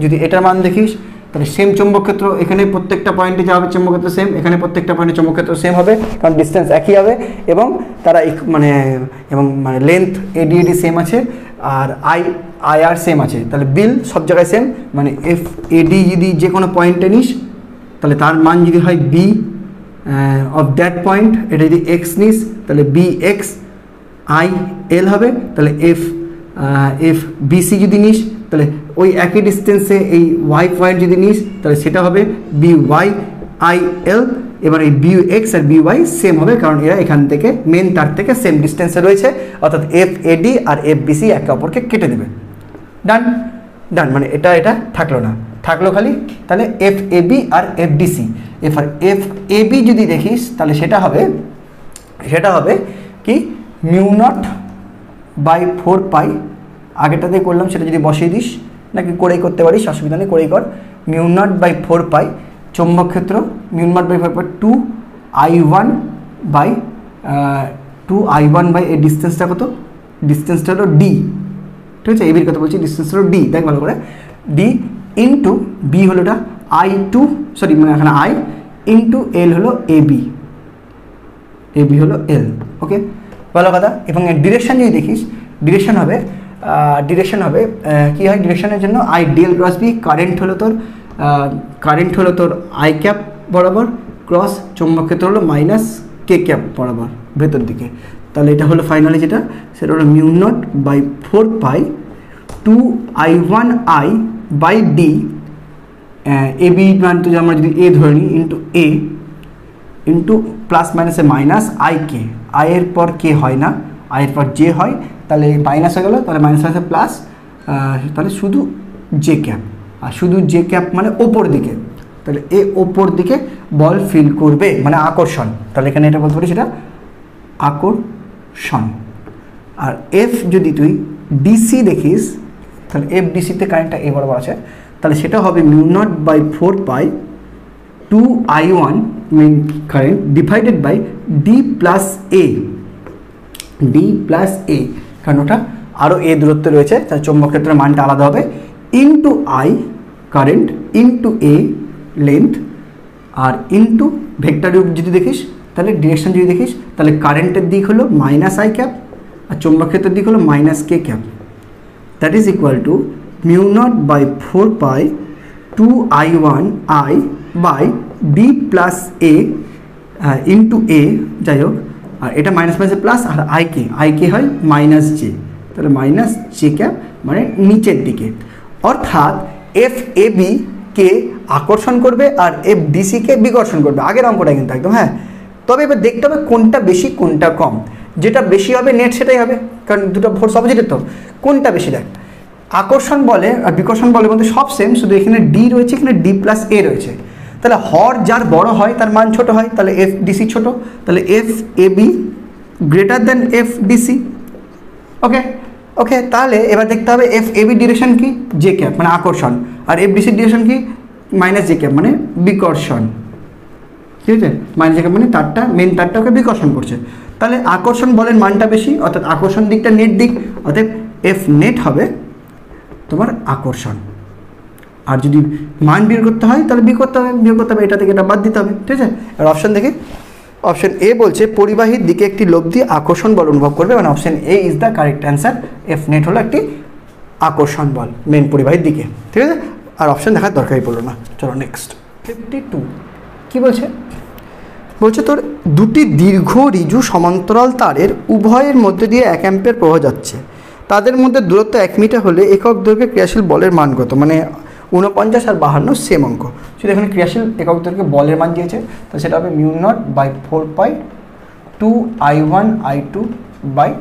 যদি এটার মান দেখিস, তাহলে সেম চৌম্বক ক্ষেত্র এখানে প্রত্যেকটা পয়েন্টে যা হবে চৌম্বক ক্ষেত্র সেম, এখানে প্রত্যেকটা পয়েন্টে চৌম্বক ক্ষেত্র সেম হবে, কারণ ডিস্টেন্স একই হবে এবং তারা মানে লেন্থ এডি সেম আছে, আর আই আর সেম আছে, তাহলে বিল সব জায়গায় সেম। মানে এফ এডি যদি যে কোনো পয়েন্টে নিস, তাহলে তার মান যদি হয় বি অফ দ্যাট পয়েন্ট, এটা যদি এক্স নিস, তাহলে বি এক্স আই এল হবে। তাহলে এফ বিসি যদি নিস, তাহলে ওই একই ডিস্টেন্সে এই ওয়াই পয়েন্ট যদি নিস, তাহলে সেটা হবে বি ওয়াই আই এল। এবার এই বি এক্স আর বি ওয়াই সেম হবে, কারণ এরা এখান থেকে মেন তার থেকে সেম ডিস্টেন্সে রয়েছে, অর্থাৎ এফ এডি আর এফ বিসি একে অপরকে কেটে দেবে। ডান, মানে এটা থাকলো না, থাকলো খালি তাহলে এফ এবি আর এফ ডিসি। এবার এফ এবি যদি দেখিস, তাহলে সেটা হবে কি মিউ নট বাই 4 পাই, আগেটাতে করলাম সেটা যদি বসিয়ে দিস, নাকি করেই করতে পারিস, অসুবিধা নেই, করেই কর। মিউ নট বাই 4 পাই চৌম্বক ক্ষেত্র mu naught by 4/2 I1 by এই ডিস্টেন্সটা কত, ডিস্টেন্সটা হলো ডি, ঠিক আছে, এবির কথা বলছি, ডিস্টেন্স হলো ডি, দেখ ভালো করে, ডি ইন্টু বি হলো এটা I2, সরি মানে এখানে আই ইন্টু এল হলো এবি, এবি হলো এল, ওকে ভালো কথা। এবং ডিরেকশন যদি দেখিস, ডিরেকশন হবে কী হয়, ডিরেকশনের জন্য I DL cross B, current হলো তোর আই ক্যাপ বরাবর ক্রস চৌম্বক ক্ষেত্র হলো মাইনাস কে ক্যাপ বরাবর ভেতর দিকে, তাহলে এটা হলো ফাইনালি যেটা, সেটা হলো mu naught by 4/2 I1I by D, A B মান তো আমরা যদি এ ধরে নিই ইন্টু এ ইন্টু প্লাস মাইনাসে মাইনাস আই কে, আয়ের পর কে হয় না, আয়ের পর জে হয়, তাহলে মাইনাস হয়ে গেলো, তাহলে মাইনাস মাইনাসে প্লাস, তাহলে শুধু জে ক্যাপ, আর শুধু জে ক্যাপ মানে ওপর দিকে, তাহলে এ ওপর দিকে বল ফিল করবে মানে আকর্ষণ, তাহলে এখানে এটা বলতে পারি সেটা আকর্ষণ। আর এফ যদি তুই ডিসি দেখিস, তাহলে এফ ডিসিতে কারেন্টটা এ বরাবর আছে, তাহলে সেটা হবে mu naught by 4/2 I1 main current divided by D plus A, কারণ ওটা আরও এ দূরত্বে রয়েছে, তার চৌম্বক ক্ষেত্রের মানটা আলাদা হবে, into I current into A length, আর ইন্টু ভেক্টর যদি দেখিস, তাহলে ডিরেকশন যদি দেখিস, তাহলে কারেন্টের দিক হলো মাইনাস আই ক্যাপ আর চৌম্বক ক্ষেত্রের দিক হলো minus K cap, that is equal to mu naught by 4/2 I1I by D plus A into A, যাই হোক, আর এটা মাইনাস মাইনাসে প্লাস, আর আই কে হয় মাইনাস জে, তাহলে মাইনাস জে ক্যাপ মানে নিচের দিকে, অর্থাৎ এফ এ বি কে আকর্ষণ করবে আর এফ ডিসি কে বিকর্ষণ করবে, আগের অঙ্কটা কিন্তু একদম, হ্যাঁ। তবে এবার দেখতে হবে কোনটা বেশি কোনটা কম, যেটা বেশি হবে নেট সেটাই হবে, কারণ দুটো ফোর্স অপোজিটের, তো কোনটা বেশি দেখ, আকর্ষণ বলে আর বিকর্ষণ বলে মধ্যে সব সেম, শুধু এখানে ডি রয়েছে, এখানে ডি প্লাস এ রয়েছে, তাহলে হর যার বড় হয় তার মান ছোট হয়, তাহলে এফ ডিসি ছোট, তাহলে F A B greater than F DC, okay. তাহলে এবার দেখতে হবে এফ এ বি ডিরেকশন কি, জে ক্যাপ মানে আকর্ষণ, আর এফ ডিসির ডিরেকশন কি মাইনাস জে ক্যাপ মানে বিকর্ষণ, ঠিক আছে, মাইনাস জে ক্যাপ মানে তারটা মেন তারটা ওকে বিকর্ষণ করছে, তাহলে আকর্ষণ বলেন মানটা বেশি, অর্থাৎ আকর্ষণ দিকটা নেট দিক, অর্থাৎ এফ নেট হবে তোমার আকর্ষণ, আর যদি মান বের করতে হয় তাহলে বিয়োগ করতে হবে, এটা থেকে এটা বাদ দিতে হবে, ঠিক আছে। আর অপশন দেখে, অপশন এ বলছে পরিবাহীর দিকে একটি লব্ধি আকর্ষণ বল অনুভব করবে, মানে option A is the correct answer, F net হলো একটি আকর্ষণ বল মেন পরিবাহীর দিকে, ঠিক আছে, আর অপশন দেখার দরকারই পড়লো না। চলো নেক্সট 52 কী বলছে তোর দুটি দীর্ঘ ঋজু সমান্তরাল তারের উভয়ের মধ্যে দিয়ে 1 অ্যাম্পিয়ার প্রবাহ যাচ্ছে, তাদের মধ্যে দূরত্ব 1 মিটার হলে একক দৈর্ঘ্যে ক্রিয়াশীল বলের মান কত, মানে 49 আর 52 সেম অঙ্ক, শুধু এখানে ক্রিয়াশীল একক দৈর্ঘ্যে বলের মান দিয়েছে, তো সেটা হবে mu naught by 4/2 I1I2 by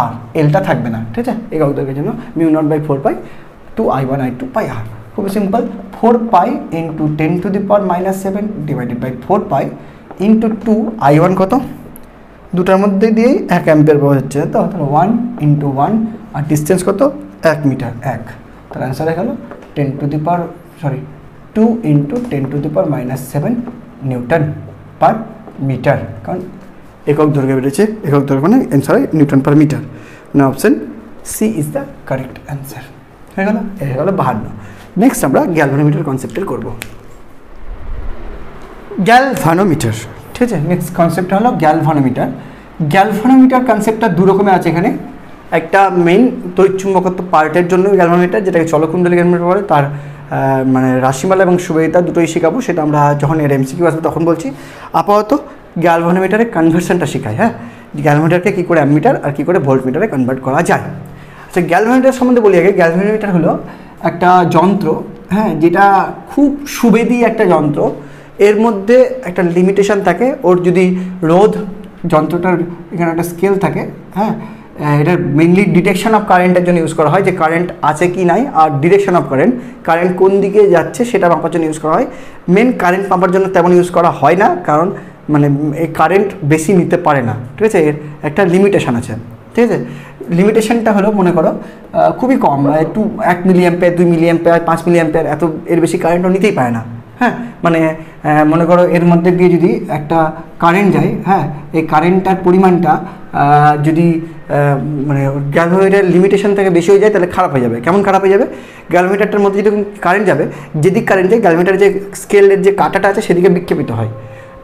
R, এলটা থাকবে না, ঠিক আছে, একক দৈর্ঘ্যের জন্য mu naught by 4/2 I1I2 by R, খুব simple, 4π into 10⁻⁻7 divided by 4π into 2 I1 কত, দুটার মধ্যে দিয়েই 1 অ্যাম্পিয়ার পাওয়া যাচ্ছে, তো তাহলে 1 ইন্টু 1 আর ডিস্টেন্স কত 1 মিটার, তাহলে অ্যান্সার হয়ে গেল 2 ইন্টু 10⁻⁻7 নিউটন পার মিটার, কারণ একক দৈর্ঘ্য বেড়েছে, একক দৈর্ঘ্য মানে অ্যান্সার হয় নিউটন পার মিটার, মানে option C is the correct answer, হয়ে গেল, হয়ে গেল 52। নেক্সট আমরা গ্যালভানোমিটার কনসেপ্টের করব, গ্যালভানোমিটার, ঠিক আছে, নেক্সট কনসেপ্ট হলো গ্যালভানোমিটার কনসেপ্টটা দু রকমের আছে এখানে, একটা মেইন তড়িৎচুম্বকত্ব পার্টের জন্য গ্যালভানোমিটার, যেটাকে চলকুণ্ডলী গ্যালভানোমিটার বলে, তার মানে রাশিমালা এবং সুবেদিতা দুটোই শেখাবো, সেটা আমরা যখন এর এমসিকিউ আসবে তখন বলছি। আপাতত গ্যালভানোমিটারের কনভার্সনটা শেখাই, হ্যাঁ, গ্যালভানোমিটারকে কী করে অ্যামমিটার আর কী করে ভোল্টমিটারে কনভার্ট করা যায়। আচ্ছা, গ্যালভানোমিটার সম্বন্ধে বলি আগে। গ্যালভানোমিটার হলো একটা যন্ত্র, হ্যাঁ, যেটা খুব সুবেদী একটা যন্ত্র, এর মধ্যে একটা লিমিটেশন থাকে, ওর যদি রোধ, যন্ত্রটার এখানে একটা স্কেল থাকে, হ্যাঁ, এটা মেইনলি ডিটেকশন অফ কারেন্টের জন্য ইউজ করা হয়, যে কারেন্ট আছে কি নাই, আর ডিরেকশন অফ কারেন্ট কোন দিকে যাচ্ছে সেটা মাপার জন্য ইউজ করা হয়। মেন কারেন্ট মাপার জন্য তেমন ইউজ করা হয় না, কারণ মানে এই কারেন্ট বেশি নিতে পারে না, ঠিক আছে, এর একটা লিমিটেশন আছে, ঠিক আছে। লিমিটেশনটা হলো মনে করো খুবই কম, 1 milliampere, 2 milliampere, 5 milliampere, এত এর বেশি কারেন্টও নিতেই পারে না, হ্যাঁ, মানে মনে করো এর মধ্যে দিয়ে যদি একটা কারেন্ট যায়, হ্যাঁ, এই কারেন্টটার পরিমাণটা যদি মানে গ্যালভোমিটার লিমিটেশন থেকে বেশি হয়ে যায় তাহলে খারাপ হয়ে যাবে। কেমন খারাপ হয়ে যাবে? গ্যালভোমিটারটার মধ্যে যদি কারেন্ট যাবে, যেদিক কারেন্ট যায় গ্যালভোমিটারের যে স্কেলের যে কাঁটাটা আছে সেদিকে বিক্ষেপিত হয়,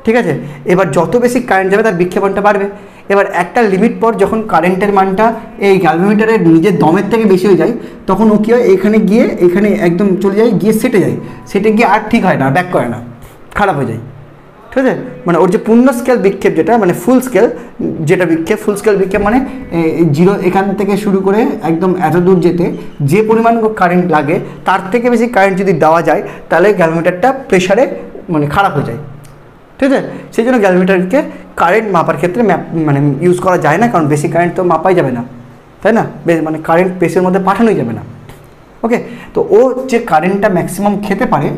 ঠিক আছে? এবার যত বেশি কারেন্ট যাবে তার বিক্ষেপণটা বাড়বে। এবার একটা লিমিট পর যখন কারেন্টের মানটা এই গ্যালভোমিটারের নিজের দমের থেকে বেশি হয়ে যায় তখন ও কী হয়, এখানে গিয়ে এখানে একদম চলে যায়, গিয়ে সেটে যায়, সেটে গিয়ে আর ঠিক হয় না, ব্যাক করে না, খারাপ হয়ে যায়, ঠিক আছে? মানে ওর যে পূর্ণ স্কেল বিক্ষেপ যেটা মানে ফুল স্কেল যেটা বিক্ষেপ, ফুল স্কেল বিক্ষেপ মানে জিরো এখান থেকে শুরু করে একদম এত দূর যেতে যে পরিমাণ কারেন্ট লাগে তার থেকে বেশি কারেন্ট যদি দেওয়া যায় তাহলে গ্যালভোমিটারটা প্রেশারে মানে খারাপ হয়ে যায়, ঠিক আছে? সেই জন্য গ্যালভোমিটারকে কারেন্ট মাপার ক্ষেত্রে মানে ইউজ করা যায় না, কারণ বেশি কারেন্ট তো মাপাই যাবে না, তাই না? মানে কারেন্ট পেসের মধ্যে পাঠানোই যাবে না। ওকে, তো ও যে কারেন্টটা ম্যাক্সিমাম খেতে পারে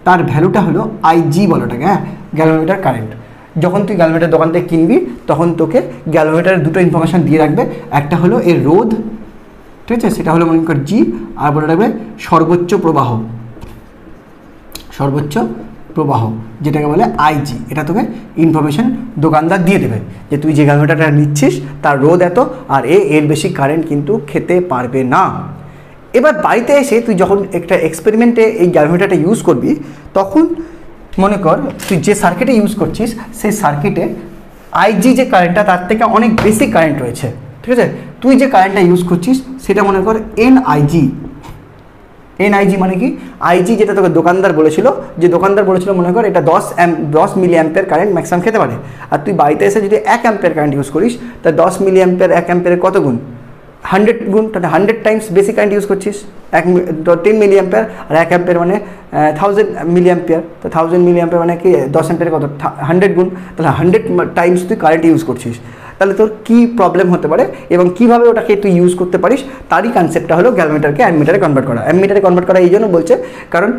তার ভ্যালুটা হলো আইজি বলাটাকে, হ্যাঁ, গ্যালভোমিটার কারেন্ট। যখন তুই গ্যালভোমিটার দোকান থেকে কিনবি তখন তোকে গ্যালভোমিটারের দুটো ইনফরমেশান দিয়ে রাখবে, একটা হলো এর রোধ, ঠিক আছে, সেটা হলো মনে কর জি, আর বলে রাখবে সর্বোচ্চ প্রবাহ, সর্বোচ্চ প্রবাহ যেটাকে বলে আইজি। এটা তোকে ইনফরমেশান দোকানদার দিয়ে দেবে যে তুই যে গ্যালভোমিটারটা নিচ্ছিস তার রোধ এত আর এর বেশি কারেন্ট কিন্তু খেতে পারবে না। এবার বাড়িতে এসে তুই যখন একটা এক্সপেরিমেন্টে এই গ্যালভোমিটারটা ইউজ করবি তখন মনে কর তুই যে সার্কিটে ইউজ করছিস সেই সার্কিটে আইজি যে কারেন্টটা তার থেকে অনেক বেশি কারেন্ট রয়েছে, ঠিক আছে? তুই যে কারেন্টটা ইউজ করছিস সেটা মনে কর এনআইজি। এনআইজি মানে কি? আইজি যেটা তোকে দোকানদার বলেছিল, যে দোকানদার বলেছিল মনে কর এটা 10 মিলি অ্যাম্পিয়ার কারেন্ট ম্যাক্সিমাম খেতে পারে, আর তুই বাড়িতে এসে যদি 1 অ্যাম্পিয়ার কারেন্ট ইউজ করিস তা 10 মিলি অ্যাম্পিয়ার 1 অ্যাম্পিয়ারের কত গুণ? 100 গুণ, তাহলে 100 টাইমস বেশি কারেন্ট ইউজ করছিস। 10 মিলি অ্যাম্পিয়ার আর 1 অ্যাম্পিয়ার মানে 1000 মিলি অ্যাম্পিয়ার, তো 1000 মিলি অ্যাম্পিয়ার মানে কি 10 অ্যাম্পিয়ার কত? 100 গুণ, তাহলে 100 টাইমস তুই কারেন্ট ইউজ করছিস। তাহলে তোর কী প্রবলেম হতে পারে এবং কীভাবে ওটাকে তুই ইউজ করতে পারিস তারই কনসেপ্টটা হলো গ্যালভোমিটারকে অ্যামমিটারে কনভার্ট করা। অ্যামমিটারে কনভার্ট করা এই জন্য বলছে কারণ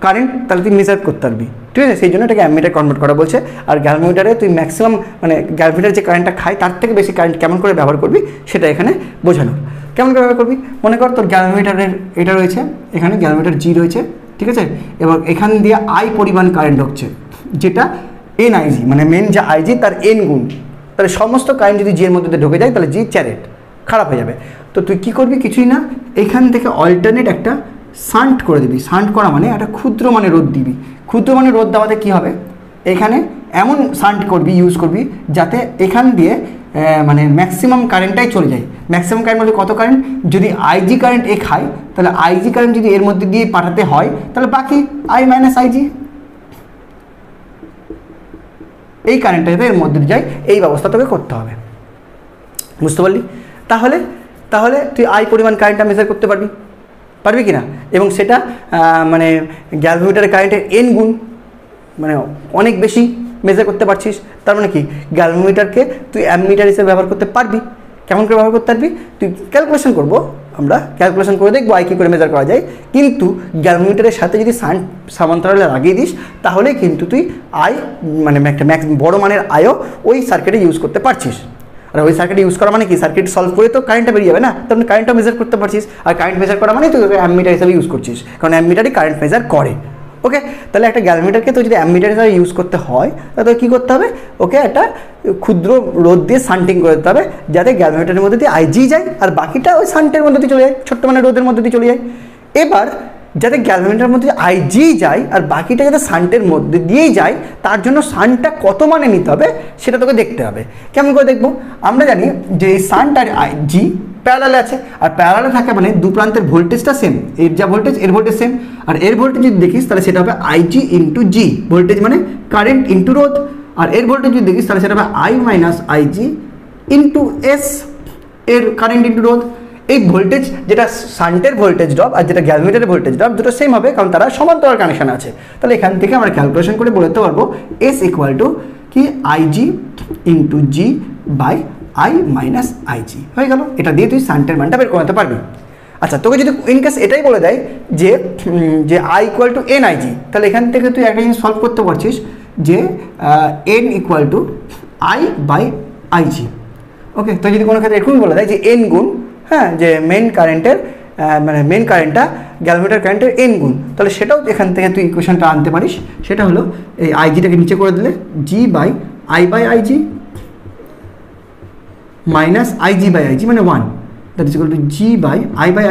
কারেন্ট তাহলে তুই মেজার করতে পারবি, ঠিক আছে? সেই জন্য এটাকে অ্যামমিটারে কনভার্ট করা বলছে। আর গ্যালভোমিটারে তুই ম্যাক্সিমাম মানে গ্যালভোমিটার যে কারেন্টটা খায় তার থেকে বেশি কারেন্ট কেমন করে ব্যবহার করবি সেটা এখানে বোঝানো। কেমন করে ব্যবহার করবি? মনে কর তোর গ্যালভোমিটারের এটা রয়েছে, এখানে গ্যালভোমিটার জি রয়েছে, ঠিক আছে? এবং এখান দিয়ে আই পরিমাণ কারেন্ট ঢুকছে যেটা এনআইজি, মানে মেন যে আইজি তার এন গুণ। তাহলে সমস্ত কারেন্ট যদি জি এর মধ্যে ঢুকে যায় তাহলে জি চ্যারেট খারাপ হয়ে যাবে। তো তুই কী করবি? কিছুই না, এখান থেকে অল্টারনেট একটা শান্ট করে দিবি। শান্ট করা মানে একটা ক্ষুদ্র মানে রোধ দিবি। ক্ষুদ্র মানে রোধ দেওয়াতে কী হবে? এখানে এমন শান্ট করবি, ইউজ করবি যাতে এখান দিয়ে মানে ম্যাক্সিমাম কারেন্টটাই চলে যায়। ম্যাক্সিমাম কারেন্ট বলতে কত কারেন্ট? যদি আইজি কারেন্ট এ খায় তাহলে আইজি কারেন্ট যদি এর মধ্যে দিয়ে পাঠাতে হয় তাহলে বাকি আই মাইনাস আইজি, এই কারেন্টটা যাতে এর মধ্যে যায় এই ব্যবস্থা তোকে করতে হবে। বুঝতে পারলি? তাহলে তুই আই পরিমাণ কারেন্টটা মেজার করতে পারবি কি না? এবং সেটা মানে গ্যালভোমিটারের কারেন্টের এন গুণ, মানে অনেক বেশি মেজার করতে পারছিস। তার মানে কি গ্যালভোমিটারকে তুই অ্যামমিটার হিসেবে ব্যবহার করতে পারবি। কেমন করে ব্যবহার করতে পারবি? তুই ক্যালকুলেশন করবো, আমরা ক্যালকুলেশন করে দেখবো আই কী করে মেজার করা যায়। কিন্তু গ্যালভোমিটারের সাথে যদি শান্ট সমান্তরালে লাগিয়ে দিস তাহলে কিন্তু তুই আই মানে একটা বড় মানের আয়ও ওই সার্কিটে ইউজ করতে পারছিস। আর ওই সার্কিট ইউজ করা মানে কি সার্কিট সলভ করে তো কারেন্টটা বেরিয়ে যাবে না, তখন কারেন্টটা মেজার করতে পারছিস। আর কারেন্ট মেজার করা মানে তুই অ্যামমিটার হিসেবে ইউজ করছিস, কারণ অ্যামমিটারই কারেন্ট মেজার করে। ওকে, তাহলে একটা গ্যালভোমিটারকে তো যদি অ্যামমিটার হিসেবে ইউজ করতে হয় তাহলে কী করতে হবে? ওকে একটা ক্ষুদ্র রোদ দিয়ে শান্টিং করে দিতে হবে যাতে গ্যালভোমিটারের মধ্যে দিয়ে আইজি যায় আর বাকিটা ওই শান্টের মধ্যে দিয়ে চলে যায়, ছোট্ট মানে রোদের মধ্যে দিয়ে চলে যায়। এবার যাতে গ্যালভোমিটারের মধ্যে আইজি যায় আর বাকিটা যাতে শান্টের মধ্যে দিয়েই যায় তার জন্য শান্টটা কত মানে নিতে হবে সেটা তোকে দেখতে হবে। কেমন করে দেখবো? আমরা জানি যে এই শান্ট আর আইজি প্যারালালে আছে, আর প্যারালালে থাকে মানে দু প্রান্তের ভোল্টেজটা সেম, এর যা ভোল্টেজ এর ভোল্টেজ সেম। আর এর ভোল্টেজ যদি দেখিস তাহলে সেটা হবে আইজি ইন্টু জি, ভোল্টেজ মানে কারেন্ট ইন্টু রোধ। আর এর ভোল্টেজ যদি দেখিস তাহলে সেটা হবে I minus IG into S, এর কারেন্ট ইন্টু রোধ। এই ভোল্টেজ যেটা শান্টের ভোল্টেজ ড্রপ আর যেটা গ্যালভোমিটারের ভোল্টেজ ড্রপ দুটো সেম হবে কারণ তারা সমান্তরাল কানেকশন আছে। তাহলে এখান থেকে আমরা ক্যালকুলেশন করে বলতে পারবো এস ইকুয়াল টু কি IG into G by I minus IG হয়ে গেল। এটা দিয়ে তুই শান্টের মানটা বের করতে পারবি। আচ্ছা, তোকে যদি ইনকেস এটাই বলে দেয় যে I equal to N IG, তাহলে এখান থেকে তুই একটা জিনিস সলভ করতে পারছিস যে N equal to I by IG. Okay, তো যদি কোনো ক্ষেত্রে এরকম বলে দেয় যে এন গুণ, হ্যাঁ, যে মেন কারেন্টের মানে মেন কারেন্টটা গ্যালভোমিটার কারেন্টের এন গুণ, তাহলে সেটাও এখান থেকে তুই ইকুয়েশনটা আনতে পারিস। সেটা হলো এই আইজিটাকে নিচে করে দিলে G by IG minus IG by IG মানে 1, that is equal to G by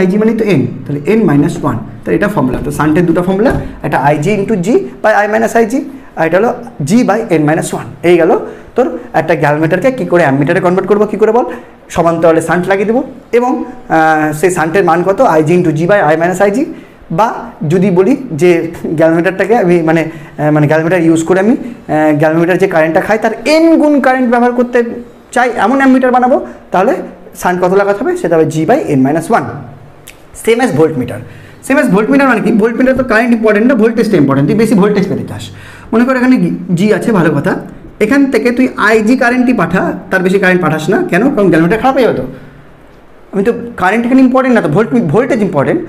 IG মানে তো এন, তাহলে এন মাইনাস 1। তাহলে এটা ফর্মুলা, তো শান্টের দুটো ফর্মুলা, একটা IG into G by I minus IG, আর এটা হলো জি বাই এন মাইনাস 1। এই গেল তোর একটা গ্যালমিটারকে কী করে অ্যামিটারে কনভার্ট করবো কী করে বল, সমান্তরালে শান্ট লাগিয়ে দেবো এবং সেই শান্টের মান কত IG into G by I minus IG, বা যদি বলি যে গ্যালমিটারটাকে আমি মানে গ্যালমিটার ইউজ করে আমি গ্যালমিটার যে কারেন্টটা খাই তার এন গুণ কারেন্ট ব্যবহার করতে চাই এমন অ্যামিটার বানাবো, তাহলে শান্ট কত লাগাতে হবে সেটা হবে G by N minus 1। Same as voltmeter, same as voltmeter মানে কি, ভোল্টমিটার তো কারেন্ট ইম্পর্টেন্ট না, ভোল্টেজটা ইম্পর্টেন্ট, তুই বেশি ভোল্টেজ পেতে চাস, মনে কর এখানে জি আছে ভালো কথা, এখান থেকে তুই আইজি কারেন্টই পাঠা, তার বেশি কারেন্ট পাঠাস না, কেন, কারণ গ্যালমিটার খারাপ হয়ে যেত। আমি তো কারেন্ট এখানে ইম্পর্টেন্ট না, তো ভোল্টেজ ইম্পর্টেন্ট।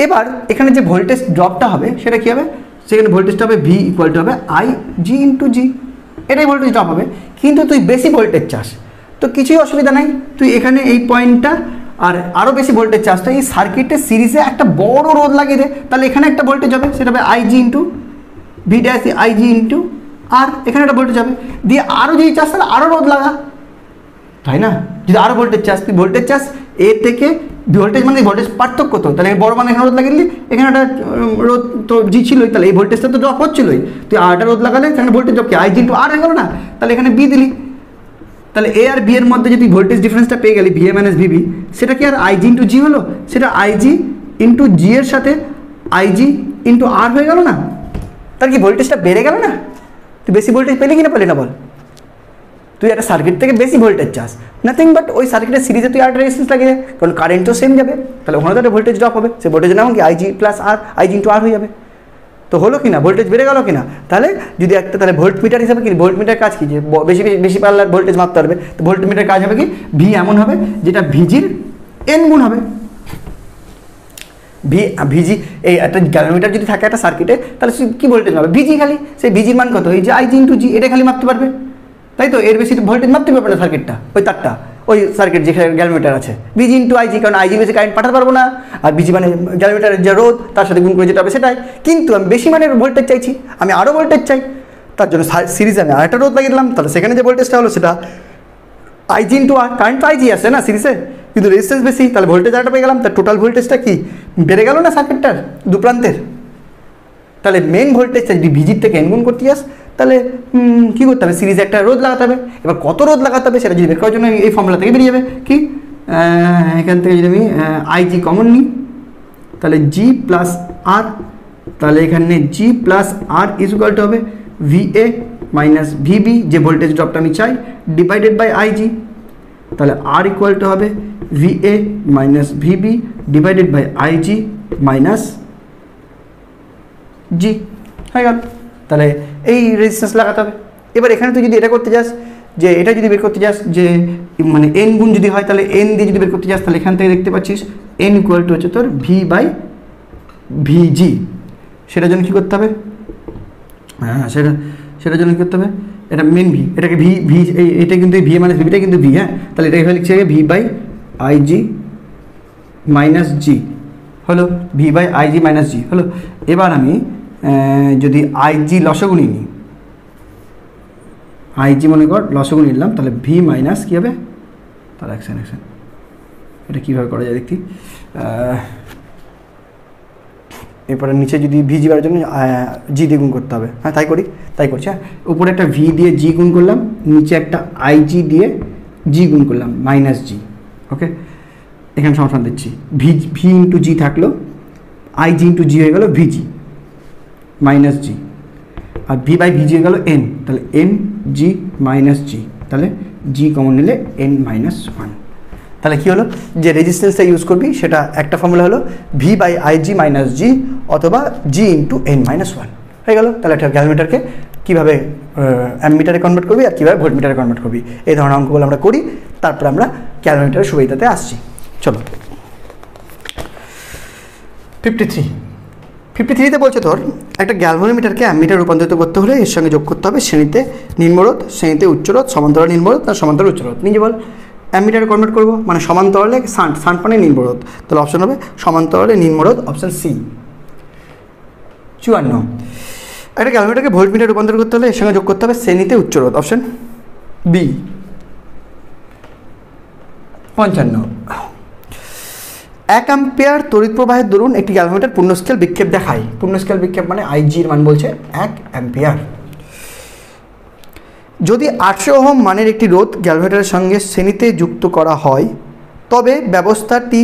এবার এখানে যে ভোল্টেজ ড্রপটা হবে সেটা কী হবে, সেখানে ভোল্টেজটা হবে ভি ইকুয়াল টু হবে আই জি ইন্টু জি, এটাই ভোল্টেজ ড্রপ হবে। কিন্তু তুই বেশি ভোল্টেজ চাস তো কিছুই অসুবিধা নাই, তুই এখানে এই পয়েন্টটা আর আরও বেশি ভোল্টেজ চাস তো এই সার্কিটের সিরিজে একটা বড় রোধ লাগিয়ে দে, তাহলে এখানে একটা ভোল্টেজ হবে সেটা হবে IG into V dash IG into R, এখানে একটা ভোল্টেজ হবে, দিয়ে আরও যদি চাস তাহলে আরও রোধ লাগা, তাই না, যদি আরও ভোল্টেজ চাস, তুই ভোল্টেজ চাস এ থেকে ভোল্টেজ মানে ভোল্টেজ পার্থক্য, তো তাহলে বড় মানে এখানে রোধ লাগিয়ে দিলি, এখানে একটা রোধ তো জি ছিলই, তাহলে এই ভোল্টেজটা তো ড্রপ হচ্ছিলই, তুই আরটা রোধ লাগালে সেখানে ভোল্টেজ ড্রপ কি আইজি ইন্টু আর হয়ে গেল না, তাহলে এখানে বি দিলি, তাহলে এ আর বি এর মধ্যে যদি ভোল্টেজ ডিফারেন্সটা পেয়ে গেলি ভি এ মাইনাস ভিবি, সেটা কি আর আইজি ইন্টু জি হলো, সেটা আইজি ইন্টু জি এর সাথে আইজি ইন্টু আর হয়ে গেল না, তার কি ভোল্টেজটা বেড়ে গেল না, তুই বেশি ভোল্টেজ পেলি কি না পেলি না বল, তুই একটা সার্কিট থেকে বেশি ভোল্টেজ চাস, নাথিং বাট ওই সার্কিটের সিরিজে তুই আরেকটা রেজিস্ট্যান্স লাগিয়ে, কারণ কারেন্ট তো সেম যাবে, তাহলে ওখানে তো একটা ভোল্টেজ ড্রপ হবে, সেই ভোল্টেজ নাম কি আইজি প্লাস আর আইজি ইন্টু আর হয়ে যাবে, তো হলো কি না, ভোল্টেজ বেড়ে গেল কি না, তাহলে যদি একটা তাহলে ভোল্টমিটার হিসাবে কি, ভোল্টমিটার কাজ কি, যে বেশি পারলে ভোল্টেজ মাপতে পারবে, তো ভোল্টমিটার কাজ হবে কি, ভি এমন হবে যেটা ভিজির এন গুণ হবে, ভিজি এই একটা গ্যালমিটার যদি থাকে একটা সার্কিটে তাহলে কি ভোল্টেজ মাপবে, ভিজি খালি, সেই ভিজির মান কত, এই যে আইজি ইন্টু জি এটা খালি মাপতে পারবে, তাই তো, এর বেশি ভোল্টেজ মাপতে পারবে না সার্কিটটা, ওই তারটা ওই সার্কিট যেখানে গ্যালমিটার আছে, ভিজি ইন্টু আইজি, কারণ আইজি বেশি কারেন্ট পাঠাতে পারবো না, আর ভিজি মানে গ্যালমিটারের যে রোধ তার সাথে গুণ করে যেটা হবে সেটাই, কিন্তু আমি বেশি মানের ভোল্টেজ চাইছি, আমি আরও ভোল্টেজ চাই, তার জন্য সিরিজে আমি আরেকটা রোধ লাগিয়ে দিলাম, তাহলে সেখানে যে ভোল্টেজটা হলো সেটা আইজি ইন্টু আর, কারেন্ট তো আইজি আসে না সিরিজে, কিন্তু রেজিস্ট্যান্স বেশি, তাহলে ভোল্টেজ আরেকটা পেয়ে গেলাম, তার টোটাল ভোল্টেজটা কি বেড়ে গেল না সার্কিটটার দু প্রান্তের, তাহলে মেন ভোল্টেজটা যদি ভিজির থেকে এন গুণ করতে যাস তাহলে কী করতে হবে, সিরিজে একটা রোধ লাগাতে হবে, এবার কত রোধ লাগাতে হবে সেটা যদি বের করার জন্য এই ফর্মুলা থেকে বেরিয়ে যাবে কি, এখান থেকে যদি আমি আইজি কমন নিই তাহলে জি প্লাস আর, তাহলে এখানে G plus R is equal to হবে ভি এ মাইনাস ভিবি, যে ভোল্টেজ ড্রপটা আমি চাই, ডিভাইডেড বাই আইজি, তাহলে আর ইকুয়াল টু হবে V A minus VB divided by IG minus G, হয়ে গেল, তাহলে এই রেজিস্ট্যান্স লাগাতে হবে। এবার এখানে তুই যদি এটা করতে যাস, যে এটা যদি বের করতে যাস যে মানে এন গুণ যদি হয় তাহলে এন দিয়ে যদি বের করতে যাস, তাহলে এখান থেকে দেখতে পাচ্ছিস এন ইকুয়াল টু হচ্ছে তোর ভি বাই ভিজি, সেটার জন্য কী করতে হবে, হ্যাঁ সেটার জন্য কী করতে হবে, এটা মেন ভি, এটাকে ভি এটা কিন্তু ভি মাইনাস ভিটা কিন্তু ভি, হ্যাঁ, তাহলে এটা এখানে লিখছে ভি বাই আইজি মাইনাস জি হলো, ভি বাই আইজি মাইনাস জি হলো। এবার আমি যদি আইজি লসগু নিই, আইজি মনে কর লসগু নিলাম, তাহলে ভি মাইনাস কী হবে, তার অ্যাকশন এটা কীভাবে করা যায় দেখি, এরপরে নিচে যদি ভি জিবার জন্য জি দিয়ে গুণ করতে হবে, হ্যাঁ তাই করছি, হ্যাঁ, উপরে একটা ভি দিয়ে জি গুণ করলাম, নিচে একটা আইজি দিয়ে জি গুণ করলাম মাইনাস জি, ওকে, এখানে সমান দিচ্ছি ভি ইন্টু জি থাকলো, আইজি ইন্টু জি হয়ে গেলো ভিজি মাইনাস জি, আর ভি বাই ভিজি হয়ে গেলো এন, তাহলে এন জি মাইনাস জি, তাহলে জি কমন নিলে এন মাইনাস 1, তাহলে কী হলো, যে রেজিস্ট্যান্সটা ইউজ করবি সেটা একটা ফর্মুলা হলো ভি বাই আইজি মাইনাস জি অথবা জি ইন্টু এন মাইনাস 1 হয়ে গেল। তাহলে একটা গ্যালমিটারকে কীভাবে অ্যামমিটারে কনভার্ট করবি আর কীভাবে ভোল্টমিটারে কনভার্ট করবি, এই ধরনের অঙ্কগুলো আমরা করি, তারপরে আমরা ক্যালমিটারের সুবিধাতে আসছি। চলো 53তে বলছে তোর একটা গ্যালভানোমিটারকে অ্যামমিটারে রূপান্তরিত করতে হলে এর সঙ্গে যোগ করতে হবে শ্রেণীতে নিম্নরোধ, শ্রেণীতে উচ্চরোধ, সমান্তরাল নিম্নরোধ আর সমান্তরাল উচ্চরোধ। নিজে বল অ্যামিটারে কনভার্ট করবো, মানে সমান্তরালে শান্ট, শান্ট মানে নিম্নরোধ, তাহলে অপশন হবে সমান্তরালে নিম্নরোধ, অপশন সি। 54, একটা ক্যালকুলেটরকে ভোল্টমিটার রূপান্তর করতে হলে এর সঙ্গে যোগ করতে হবে শ্রেণীতে উচ্চ রোধ, অপশন বি। 55, 1 অ্যাম্পিয়ার তড়িৎ প্রবাহের দরুন একটি ক্যালকুলেটর পূর্ণস্কেল বিক্ষেপ দেখায়। পূর্ণস্কেল বিক্ষেপ মানে আইজির মান বলছে 1 অ্যাম্পিয়ার। যদি 800 ওহম মানের একটি রোধ ক্যালকুলেটরের সঙ্গে শ্রেণীতে যুক্ত করা হয় তবে ব্যবস্থাটি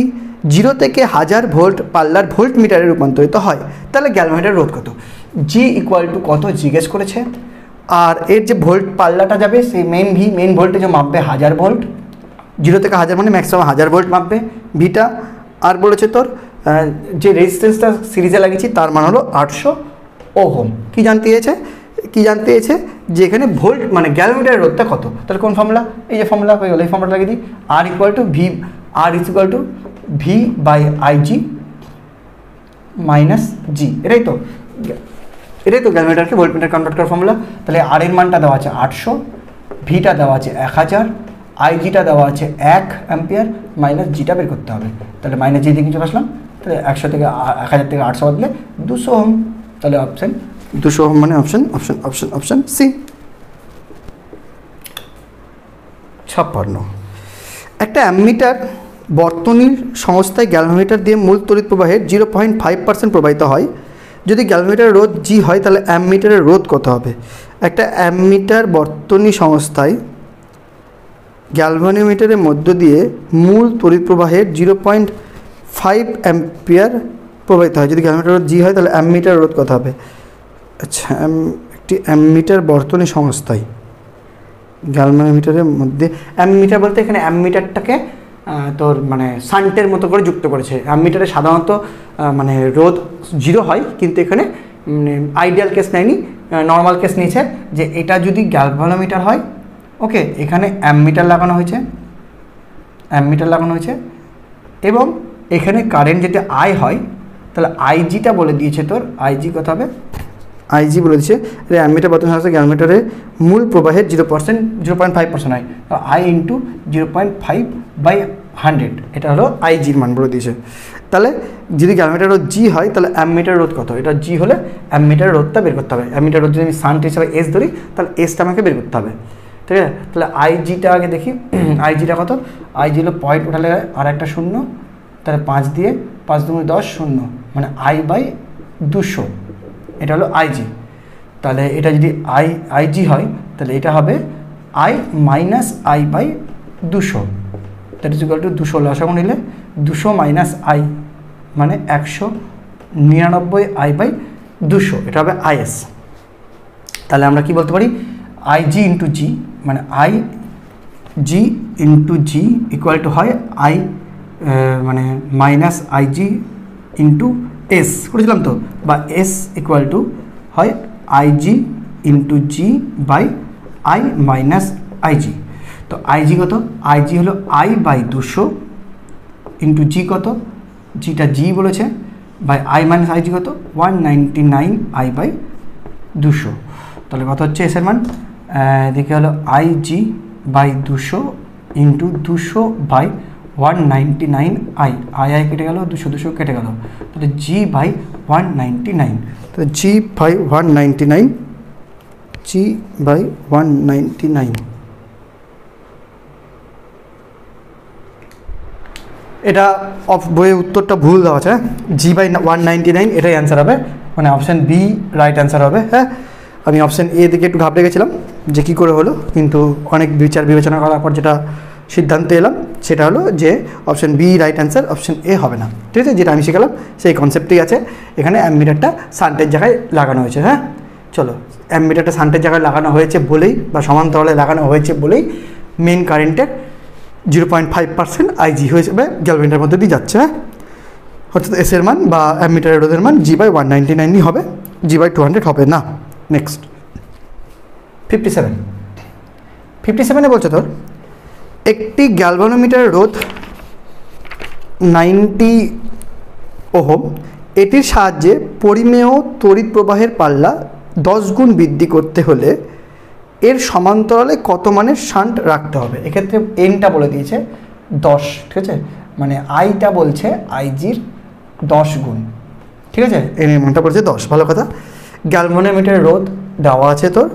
0 থেকে 1000 ভোল্ট পাল্লার ভোল্ট মিটারে রূপান্তরিত হয়, তাহলে ক্যালকুলেটর রোধ কত? জি ইকুয়াল টু কত জিজ্ঞেস করেছে, আর এর যে ভোল্ট পাল্লাটা যাবে সেই মেন ভোল্টেজও মাপবে 1000 ভোল্ট, 0 থেকে 1000 মানে ম্যাক্সিমাম 1000 ভোল্ট মাপবে ভিটা। আর বলেছে তোর যে রেজিস্ট্যান্সটা সিরিজে লাগিয়েছি তার মান হলো 800 ওহম। কি জানতে চেয়েছে যে এখানে ভোল্ট মানে গ্যালভোমিটারের রোধটা কত, তাহলে কোন ফর্মুলা, এই যে ফর্মুলা হয়ে গেল, এই ফর্মুলা লাগিয়ে দিই, R equal to V by IG minus G, এটাই তো গ্যালভোমিটারকে ভোল্টমিটার কনভার্ট করার ফর্মুলা। তাহলে আর এর মানটা দেওয়া আছে 800, ভিটা দেওয়া আছে 1000, আইজিটা দেওয়া আছে 1 অ্যাম্পিয়ার, মাইনাস জিটা বের করতে হবে। তাহলে মাইনাস জি দিয়ে চলে আসলাম, তাহলে 100 থেকে 1000 থেকে 800 বদলে 200 ওহম, তাহলে অপশন 200 ওহম মানে অপশন সি। 56, একটা অ্যামমিটার বর্তনীর সংস্থায় গ্যালভোমিটার দিয়ে মূল তড়িৎ প্রবাহের 0.5% প্রবাহিত হয়। যদি গ্যালভোমিটারের রোধ জি হয় তাহলে অ্যামমিটারের রোধ কত হবে? একটা অ্যামমিটার বর্তনী সংস্থায় গ্যালভানোমিটারের মধ্য দিয়ে মূল তড়িৎ প্রবাহের 0.5 অ্যাম্পিয়ার প্রবাহিত হয়। যদি গ্যালভানোমিটার রোধ জি হয় তাহলে অ্যামমিটার রোধ কত হবে? আচ্ছা, একটি অ্যামমিটার বর্তনী সংস্থায় গ্যালভানোমিটারের মধ্যে, অ্যামমিটার বলতে এখানে অ্যামমিটারটাকে তোর মানে শান্টের মতো করে যুক্ত করেছে। অ্যামমিটারে সাধারণত মানে রোধ 0 হয়, কিন্তু এখানে মানে আইডিয়াল কেস নেয়নি, নর্মাল কেস নিয়েছে যে এটা যদি গ্যালভানোমিটার হয়, ওকে, এখানে অ্যামমিটার লাগানো হয়েছে এবং এখানে কারেন্ট যেটা আই হয়, তাহলে আইজিটা বলে দিয়েছে তোর, আইজি কত হবে? আইজি বলে দিয়েছে অ্যামমিটার বর্তনী সংস্থা গ্যালভানোমিটারে মূল প্রবাহের 0.5% হয়, তো আই ইন্টু 0.5/100, এটা হলো আইজির মান বলে দিয়েছে। তাহলে যদি গ্যালভানোমিটার রোধ জি হয় তাহলে অ্যামমিটার রোধ কত? এটা জি হলে অ্যামমিটার রোধটা বের করতে হবে। অ্যামমিটার রোধ যদি আমি শান্ট হিসাবে এস ধরি তাহলে এসটা আমাকে বের করতে হবে, ঠিক আছে? তাহলে আইজিটা আগে দেখি, আইজিটা কত? আইজি হলো পয়েন্ট উঠালে আর একটা শূন্য, তাহলে 5 দিয়ে 5 × 10 0, মানে I/200, এটা হলো আইজি। তাহলে এটা যদি আইজি হয় তাহলে এটা হবে I minus I/200, that is equal two 200 লসাগু নিলে 200 মাইনাস আই মানে 199 I/200, এটা হবে আইএস। তাহলে আমরা কি বলতে পারি? আইজি ইন্টু জি মানে IG into G equal to হয় আই মানে মাইনাস আইজি ইন্টু এস করেছিলাম তো, বা এস ইকুয়াল টু হয় IG into G by I minus IG. তো আইজি কত? আইজি হলো I/200 ইন্টু জি কত? জিটা জি বলেছে, বাই আই মাইনাস আইজি কত? 199 I/200। তাহলে কত হচ্ছে এসের মান? এদিকে হলো IG/200 ইন্টু 200/199 আই কেটে গেল, 200 কেটে গেল, তাহলে G/199, তাহলে G/199 এটা বইয়ে উত্তরটা ভুল দেওয়া আছে, G/199 এটাই অ্যান্সার হবে, মানে অপশান বি রাইট অ্যান্সার হবে। হ্যাঁ, আমি অপশান এ দিকে একটু ঘাবড়ে গেছিলাম যে কী করে হলো, কিন্তু অনেক বিবেচনা করার পর যেটা সিদ্ধান্তে এলাম সেটা হলো যে option B right answer, option A হবে না, ঠিক আছে? যেটা আমি শিখালাম সেই কনসেপ্টই আছে এখানে। অ্যামমিটারটা শান্টের জায়গায় লাগানো হয়েছে। হ্যাঁ, চলো, অ্যামমিটারটা শান্টের জায়গায় লাগানো হয়েছে বলেই বা সমান্তরালে লাগানো হয়েছে বলেই মেন কারেন্টের 0.5% আইজি হিসেবে গ্যালভানোমিটারের মধ্যে দিয়ে যাচ্ছে। হ্যাঁ, অর্থাৎ এসের মান বা অ্যামমিটারের রোধের মান G/199 হবে, G/200 হবে না। নেক্সট 57 বলছে তোর একটি গ্যালভানোমিটারের রোধ 90 ওহম, এটির সাহায্যে পরিমেয় তড়িৎ প্রবাহের পাল্লা 10 গুণ বৃদ্ধি করতে হলে এর সমান্তরালে কত মানের শান্ট রাখতে হবে। এক্ষেত্রে এনটা বলে দিয়েছে 10, ঠিক আছে, মানে আইটা বলছে আইজির 10 গুণ, ঠিক আছে, এনের মানটা বলছে 10, ভালো কথা। গ্যালভানোমিটারের রোধ দেওয়া আছে তোর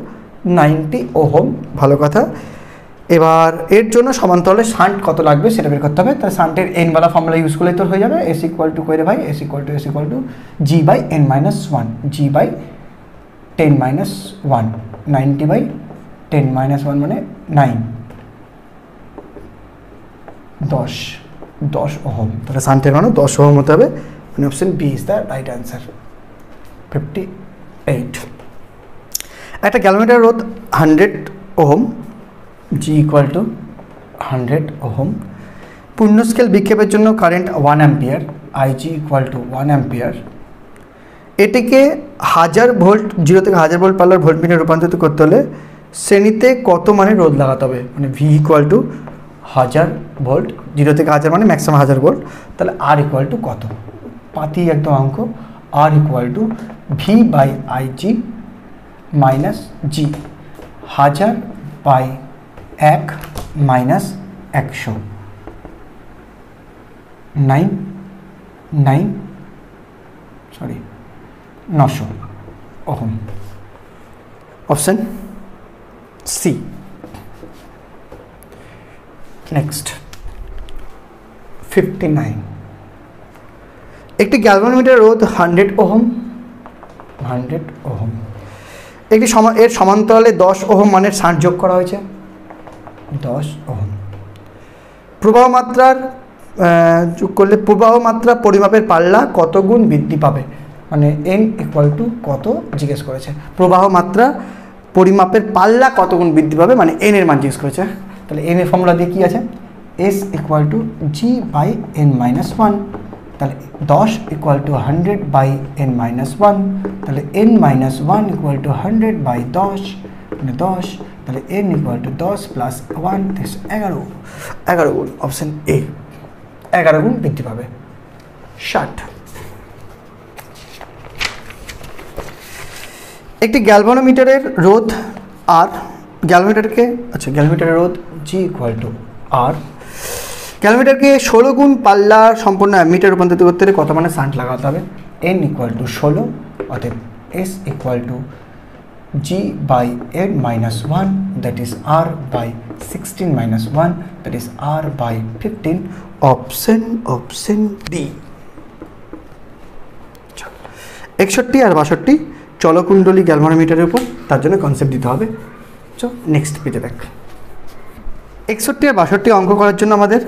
90 ওহম, ভালো কথা। এবার এর জন্য সমান্তরালে শান্ট কত লাগবে সেটা বের করতে হবে। তাহলে শান্টের এনওয়ালা ফর্মুলা ইউজ করলেই তোর হয়ে যাবে, এস ইকুয়াল টু করে ভাই, S equal to G by N minus 1, G by 10 minus 1, 90 by 10 minus 1 মানে 9, 10 ওহম। তাহলে শান্টের মানও 10 ওহম হতে হবে, মানে option B is the right answer, 58। একটা গ্যালভানোমিটার রোধ 100 ohm, G equal to 100 ohm. পূর্ণ স্কেল বিক্ষেপের জন্য current 1 ampere, IG equal to 1 ampere. এটিকে 1000 ভোল্ট, 0 থেকে 1000 ভোল্ট পাল্লার ভোল্টমিটারে রূপান্তরিত করতে হলে শ্রেণীতে কত মানের রোধ লাগাতে হবে, মানে ভি ইকুয়াল টু 1000 ভোল্ট, 0 থেকে 1000 মানে ম্যাক্সিমাম 1000 ভোল্ট, তাহলে আর ইকুয়াল টু কত, পাতি একদম অঙ্ক, R equal to V by IG minus G, 1000 by 1 minus 100, 900 ohm, option C. Next 59, একটি গ্যালভানোমিটার রোধ 100 ওহম, 100 ওহম। একটি এর সমান্তরালে 10 ওহম মানের শান্ট যোগ করা হয়েছে, 10 ওহম। প্রবাহ মাত্রার যোগ করলে প্রবাহ মাত্রা পরিমাপের পাল্লা কত গুণ বৃদ্ধি পাবে, মানে এন ইকুয়াল টু কত জিজ্ঞেস করেছে, প্রবাহ মাত্রা পরিমাপের পাল্লা কত গুণ বৃদ্ধি পাবে, মানে এন এর মান জিজ্ঞেস করেছে। তাহলে এন এর ফর্মুলা দিয়ে কী আছে, S equal to G by N minus 1, তাহলে 10 equal to 100 by N minus 1, তাহলে N minus 1 equal to 100 by 10, মানে 10, তাহলে এন ইকুয়াল টু 10 প্লাস 1 11 গুণ, অপশন এ 11 গুণ বৃদ্ধি পাবে। 60, একটি গ্যালভানোমিটারের রোধ আর, গ্যালভানোমিটারের রোধ জি ইকুয়াল টু আর, গ্যালভানোমিটারকে 16 গুণ পাল্লা সম্পূর্ণ অ্যামিটার রূপান্তরিত করতে হলে কত মানের শান্ট লাগাতে হবে, এন ইকুয়াল টু 16, অতএব S equal to G by N minus 1, that is R by 16 minus 1, that is R by 15, option D. 61 আর 62 চলকুণ্ডলী গ্যালভানোমিটারের উপর, তার জন্য কনসেপ্ট দিতে হবে। চো নেক্সট পেজে দেখ। 61 আর 62 অঙ্ক করার জন্য আমাদের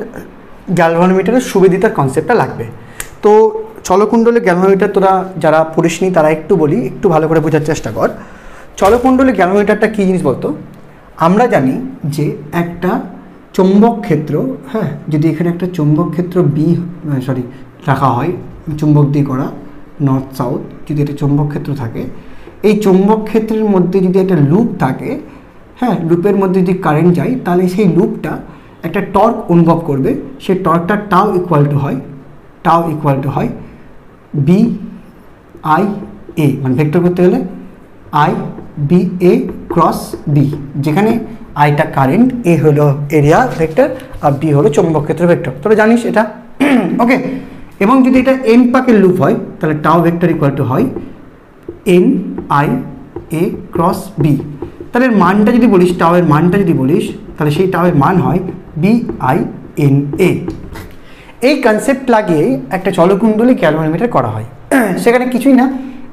গ্যালভানোমিটারের সুবিদিতার কনসেপ্টটা লাগবে। তো চলকুণ্ডলী গ্যালভানোমিটার তোরা যারা পড়িসনি তারা একটু বলি, একটু ভালো করে বোঝার চেষ্টা কর। চলকুণ্ডলী গ্যালভানোমিটারটা কী জিনিস বলতো, আমরা জানি যে একটা চৌম্বক ক্ষেত্র, হ্যাঁ, যদি এখানে একটা চৌম্বক ক্ষেত্র রাখা হয়, চুম্বক দিয়ে করা নর্থ সাউথ, যদি একটা চৌম্বক ক্ষেত্র থাকে, এই চৌম্বক ক্ষেত্রের মধ্যে যদি একটা লুপ থাকে, হ্যাঁ, লুপের মধ্যে যদি কারেন্ট যায়, তাহলে সেই লুপটা একটা টর্ক অনুভব করবে, সেই টর্কটা টাউ ইকুয়াল টু হয় বি আই এ, মানে ভেক্টর করতে গেলে I B A cross B, যেখানে আইটা কারেন্ট, এ হলো এরিয়া ভেক্টর, আর বি হলো চৌম্বক ক্ষেত্র ভেক্টর, তোরা জানিস এটা, ওকে। এবং যদি এটা এন পাকের লুপ হয়, তাহলে টাউ ভেক্টর ইকুয়াল টু হয় N I A cross B. তাহলে মানটা যদি বলিস, টাওয়ের মানটা যদি বলিস, তাহলে সেই টাওয়ের মান হয় বি আই এন এ। এই কনসেপ্ট লাগিয়ে একটা চলকুণ্ডলী গ্যালভানোমিটার করা হয়। সেখানে কিছুই না,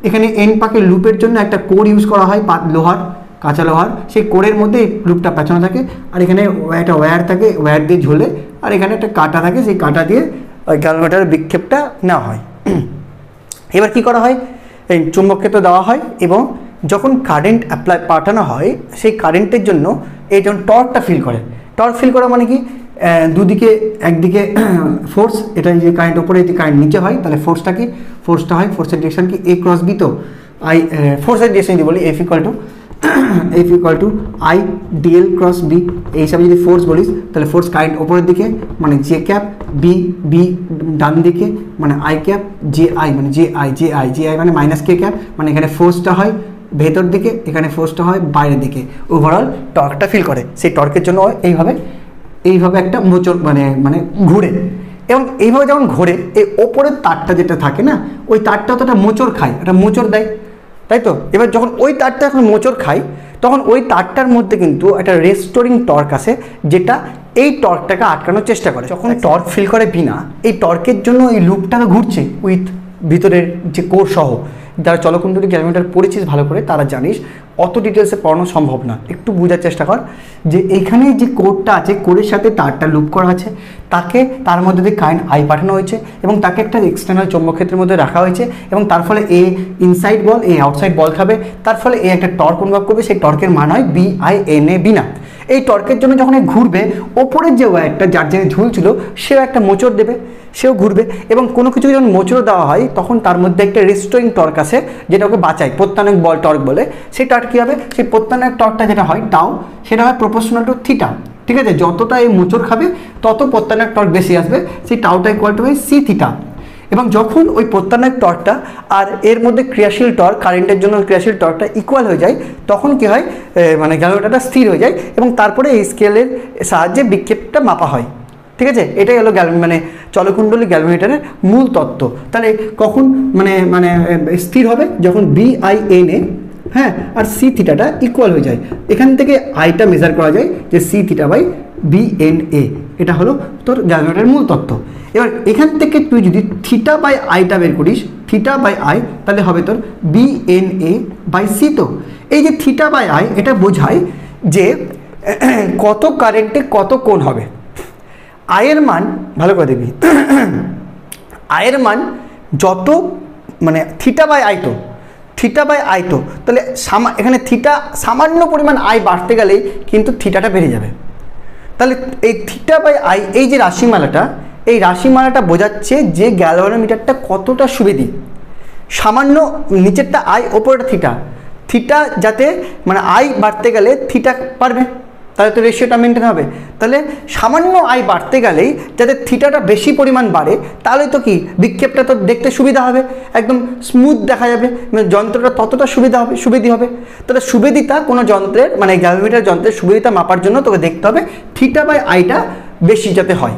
এখানে এন পাকের লুপের জন্য একটা কোর ইউজ করা হয়, লোহার, কাঁচা লোহার, সেই কোরের মধ্যে এই লুপটা পেছনে থাকে, আর এখানে একটা ওয়্যার থাকে, ওয়্যার দিয়ে ঝোলে, আর এখানে একটা কাঁটা থাকে, সেই কাঁটা দিয়ে ওই গ্যালভানোমিটারের বিক্ষেপটা নেওয়া হয়। এবার কি করা হয়, এই চুম্বক ক্ষেত্র দেওয়া হয়, এবং যখন কারেন্ট পাঠানো হয়, সেই কারেন্টের জন্য এই যখন টর্কটা ফিল করে, টর্ক ফিল করা মানে কি, দুদিকে, একদিকে ফোর্স, এটা যে কারেন্ট ওপরে, যদি কারেন্ট নিচে হয়, তাহলে ফোর্সটা কি, ফোর্সটা হয়, ফোর্সের ডিরেকশন কি এ ক্রস বি, তো আই ফোর্সের ডিরেকশন যদি বলি F equal to I DL cross B, এই হিসাবে যদি ফোর্স বলিস, তাহলে ফোর্স কারেন্ট ওপরের দিকে মানে জে ক্যাপ, বি ডান দিকে মানে আই ক্যাপ, জে আই মানে জে আই মানে মাইনাস কে ক্যাপ, মানে এখানে ফোর্সটা হয় ভেতর দিকে, এখানে ফোর্সটা হয় বাইরের দিকে, ওভারঅল টর্কটা ফিল করে। সেই টর্কের জন্য এইভাবে একটা মোচড় মানে ঘুরে, এবং এইভাবে যখন ঘোরে এই ওপরের তারটা যেটা থাকে না, ওই তারটা তো একটা মোচড় খায়, একটা মোচড় দেয়, তাই তো। এবার যখন ওই তারটা এখন মোচড় খায় তখন ওই তারটার মধ্যে কিন্তু একটা রেস্টোরিং টর্ক আসে, যেটা এই টর্কটাকে আটকানোর চেষ্টা করে। যখন টর্ক ফিল করে বিনা, এই টর্কের জন্য এই লুপটাকে ঘুরছে উইথ ভিতরের যে কোর সহ। যারা চলকুণ্ডলী গ্যালভ্যানোমিটার পড়েছিস ভালো করে তারা জানিস, অত ডিটেলসে পড়ানো সম্ভব না, একটু বোঝার চেষ্টা কর যে এইখানে যে কোরটা আছে, কোরের সাথে তারটা লুপ করা আছে, তার মধ্যে দিয়ে কারেন্ট আই পাঠানো হয়েছে এবং তাকে একটা এক্সটার্নাল চৌম্বকক্ষেত্রের মধ্যে রাখা হয়েছে, এবং তার ফলে এ ইনসাইড বল, এ আউটসাইড বল খাবে, তার ফলে এ একটা টর্ক অনুভব করবে, সেই টর্কের মান হয় BINA বিনা। এই টর্কের জন্য যখন ঘুরবে, ওপরের যে ওয়্যারটা যার জন্য ঝুলছিল সেও একটা মোচড় দেবে, সেও ঘুরবে, এবং কোনো কিছু যখন মোচড় দেওয়া হয় তখন তার মধ্যে একটা রেস্টোরিং টর্ক আসে, যেটা ওকে বাঁচায়, প্রত্যানয়ক বল টর্ক বলে। সেই টর্ক কী হবে, সেই প্রত্যানয়ক টর্কটা যেটা হয় টাও, সেটা হয় প্রপোর্শনাল টু থিটা, ঠিক আছে। যতটা এই মোচড় খাবে তত প্রত্যানয়ক টর্ক বেশি আসবে, সেই টাউটা ইকুয়াল টু হয় C থিটা। এবং যখন ওই প্রত্যানয়ক টর্কটা আর এর মধ্যে ক্রিয়াশীল টর্ক, কারেন্টের জন্য ক্রিয়াশীল টর্কটা ইকুয়াল হয়ে যায়, তখন কী হয়, মানে গ্যালভ্যানোমিটারটা স্থির হয়ে যায়, এবং তারপরে এই স্কেলের সাহায্যে বিক্ষেপটা মাপা হয়, ঠিক আছে। এটাই হলো মানে চলকুণ্ডলী গ্যালভ্যানোমিটারের মূল তত্ত্ব। তাহলে কখন মানে স্থির হবে, যখন BINA, হ্যাঁ, আর C থিটাটা ইকুয়াল হয়ে যায়। এখান থেকে আইটা মেজার করা যায় যে C থিটা বাই BNA, এটা হলো তোর গ্যালভ্যানোমিটারের মূল তত্ত্ব। এবার এখান থেকে তুই যদি থিটা বাই আইটা বের করিস, থিটা বাই আই, তাহলে হবে তোর BNA বাই C। তো এই যে থিটা বাই আই, এটা বোঝায় যে কত কারেন্টে কত কোণ হবে। আয়ের মান ভালো করে দেখবি, আয়ের মান যত মানে থিটা বাই আই, তো থিটা বাই আই, তো তাহলে এখানে থিটা সামান্য পরিমাণ আই বাড়তে গেলেই কিন্তু থিটাটা বেড়ে যাবে। তাহলে এই থিটা বাই আই, এই যে রাশিমালাটা, এই রাশিমালাটা বোঝাচ্ছে যে গ্যালভানোমিটারটা কতটা সুবিধি। সামান্য নিচেরটা আই, ওপরটা থিটা, থিটা যাতে মানে আই বাড়তে গেলে থিটা বাড়বে, তাহলে তো রেশিওটা মেনটেন হবে। তাহলে সামান্য আই বাড়তে গেলেই যাতে থিটাটা বেশি পরিমাণ বাড়ে, তাহলে তো কি বিক্ষেপটা তো দেখতে সুবিধা হবে, একদম স্মুথ দেখা যাবে, মানে যন্ত্রটা ততটা সুবিধি হবে। তাহলে সুবিধিতা কোনো যন্ত্রের মানে গ্যালভ্যানোমিটার যন্ত্রের সুবিধিতা মাপার জন্য তোকে দেখতে হবে থিটা বাই আইটা বেশি যাতে হয়।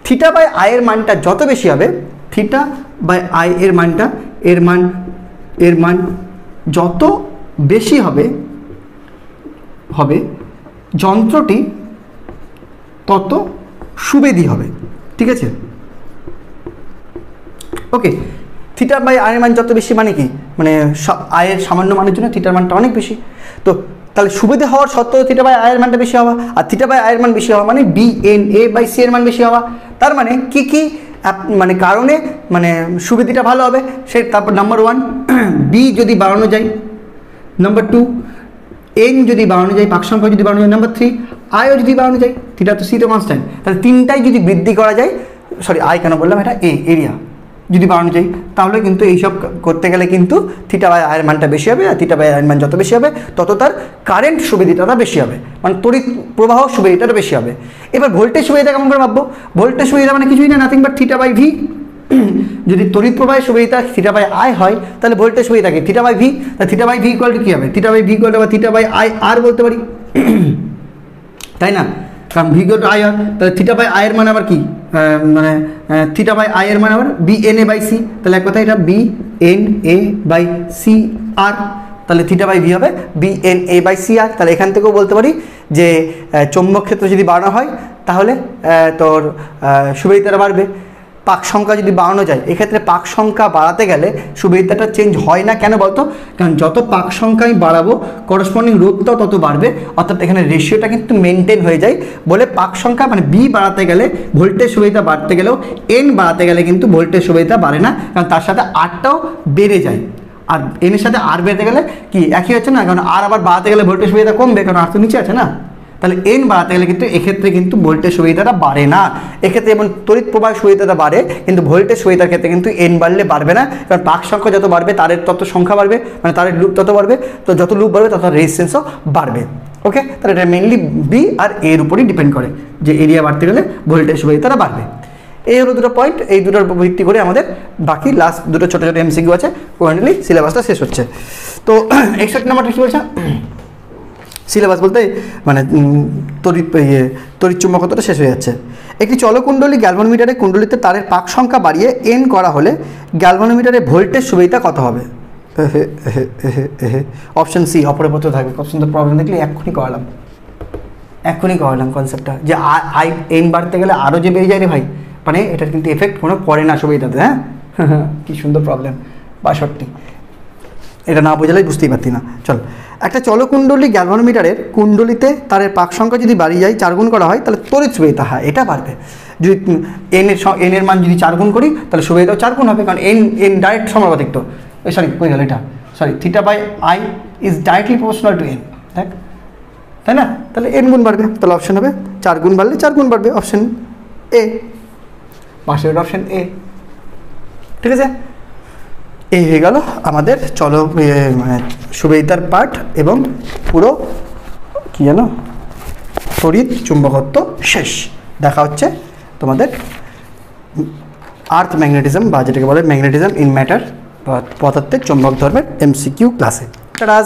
থিটা বাই আইয়ের মানটা যত বেশি হবে, থিটা বাই আই এর মানটা এর মান যত বেশি হবে যন্ত্রটি তত সুবিধি হবে, ঠিক আছে। ওকে, থিটা বাই আয়ের মান যত বেশি মানে কি, মানে আয়ের সামান্য মানের জন্য থিটার মানটা অনেক বেশি। তো তাহলে সুবিধা হওয়ার সত্ত্বেও থিটা বাই আয়ের মানটা বেশি হওয়া, আর থিটা বাই আয়ের মান বেশি হওয়া মানে BNA বাই C এর মান বেশি হওয়া। তার মানে কি মানে কারণে মানে সুবিধাটা ভালো হবে সে, তারপর নাম্বার 1 B যদি বাড়ানো যায়, নাম্বার 2 N যদি বাড়ানো যায়, পাক সংখ্যা যদি বাড়ানো যায়, নাম্বার 3 আইও যদি বাড়ানো যায়, থিটা তো C তো কনস্ট্যান্ট, তাহলে তিনটাই যদি বৃদ্ধি করা যায়, সরি আই কেন বললাম, এটা এরিয়া যদি বাড়ানো যায়, তাহলে কিন্তু এইসব করতে গেলে কিন্তু থিটা বাই আয়ের মানটা বেশি হবে, আর থিটা বাই আয়ের মান যত বেশি হবে তত তার কারেন্ট সুবিধাটা বেশি হবে, মানে তড়িৎ প্রবাহ সুবিধাটা বেশি হবে। এবার ভোল্টেজ সুবিধা কেমন করে ভাববো, ভোল্টেজ সুবিধা মানে কিছুই না, nothing but theta by V. যদি তড়িৎ প্রবাহের সুবিধা থিটা বাই আই হয়, তাহলে ভোল্টেজ সুবিধা কি থিটা বাই ভি, তাহলে theta by V equal to কী হবে, theta by V equal to theta by I R বলতে পারি, তাই না, কারণ V equal to I R, তাহলে থিটা বাই আয়ের মান আবার কি, মানে থিটা বাই আই এর মান আবার BNA বাই C, তাহলে এক কথা এটা BNA বাই C আর, তাহলে থিটা বাই ভি হবে BNA বাই C আর। তাহলে এখান থেকেও বলতে পারি যে চৌম্বক ক্ষেত্র যদি বাড়ানো হয় তাহলে তোর সুবিধাটা বাড়বে। পাক সংখ্যা যদি বাড়ানো যায়, এক্ষেত্রে পাক সংখ্যা বাড়াতে গেলে সুবিধাটা চেঞ্জ হয় না, কেন বলতো, কারণ যত পাক সংখ্যা আমি বাড়াবো করসপন্ডিং রোধটাও তত বাড়বে, অর্থাৎ এখানে রেশিওটা কিন্তু মেনটেন হয়ে যায় বলে পাক সংখ্যা মানে B বাড়াতে গেলে ভোল্টেজ সুবিধা বাড়তে গেলেও N বাড়াতে গেলে কিন্তু ভোল্টেজ সুবিধা বাড়ে না, কারণ তার সাথে আরটাও বেড়ে যায়, আর N এর সাথে আর বেড়ে গেলে কি একই হচ্ছে না, কারণ আর আবার বাড়াতে গেলে ভোল্টেজ সুবিধা কমবে, কারণ আর তো নিচে আছে না, তাহলে N বাড়াতে গেলে কিন্তু এক্ষেত্রে কিন্তু ভোল্টেজ সুবিধাটা বাড়ে না, এক্ষেত্রে যেমন তড়িৎ প্রবাহ সুবিধাটা বাড়ে কিন্তু ভোল্টেজ সুবিধার ক্ষেত্রে কিন্তু N বাড়লে বাড়বে না, কারণ পাক সংখ্যা যত বাড়বে তারের তত সংখ্যা বাড়বে, মানে তারের লুপ তত বাড়বে, তো যত লুপ বাড়বে তত রেজিস্ট্যান্সও বাড়বে। ওকে, তাহলে এটা মেনলি B আর A এর উপরই ডিপেন্ড করে যে এরিয়া বাড়তে গেলে ভোল্টেজ সুবিধাটা বাড়বে। এই হলো দুটো পয়েন্ট, এই দুটোর ভিত্তি করে আমাদের বাকি লাস্ট দুটো ছোটো ছোটো এমসিকিউ আছে, কারেন্টলি সিলেবাসটা শেষ হচ্ছে। তো 61 নাম্বারটা কী বলছে, সিলেবাস বলতে মানে তড়িৎ চুম্বকত্বটা শেষ হয়ে যাচ্ছে। একটি চলকুণ্ডলী গ্যালভানোমিটারে কুণ্ডলিতে তারের পাক সংখ্যা বাড়িয়ে n করা হলে গ্যালভানোমিটারে ভোল্টেজ সুবিধা কত হবে? অপশন সি অপরিবর্তিত থাকবে। খুব সুন্দর প্রবলেম দেখলে এক্ষুনি করালাম কনসেপ্টটা, যে আই n বাড়তে গেলে আরও যে বেড়ে যায় রে ভাই, মানে এটার কিন্তু এফেক্ট কোনো পড়ে না সুবিধাতে। হ্যাঁ কী সুন্দর প্রবলেম। 62, এটা না বোঝালেই বুঝতেই পারতি না। চল, একটা চলকুণ্ডলী গ্যালভানোমিটারের কুণ্ডলিতে তারের পাক সংখ্যা যদি বাড়িয়ে যায় 4 গুণ করা হয় তাহলে তড়িৎ সুবিধা, হ্যাঁ এটা বাড়বে। যদি n এর মান যদি 4 গুণ করি তাহলে সুবিধাও 4 গুণ হবে, কারণ n ডাইরেক্ট সমানুপাতিক। তো সরি কই গেল এটা, sorry theta by I is directly proportional to n, দেখ তাই না? তাহলে n গুণ বাড়বে, তাহলে অপশন হবে 4 গুণ বাড়লে 4 গুণ বাড়বে, অপশন এ, পাশের অপশন এ। ঠিক আছে, এই হয়ে গেল আমাদের মানে সুবিধার পার্ট এবং পুরো কি জানো তড়িৎ চুম্বকত্ব শেষ। দেখা হচ্ছে তোমাদের আর্থ ম্যাগনেটিজম বা যেটাকে বলে ম্যাগনেটিজম ইন ম্যাটার বা পদার্থের চৌম্বক ধর্মের MCQ ক্লাসে। টাটা।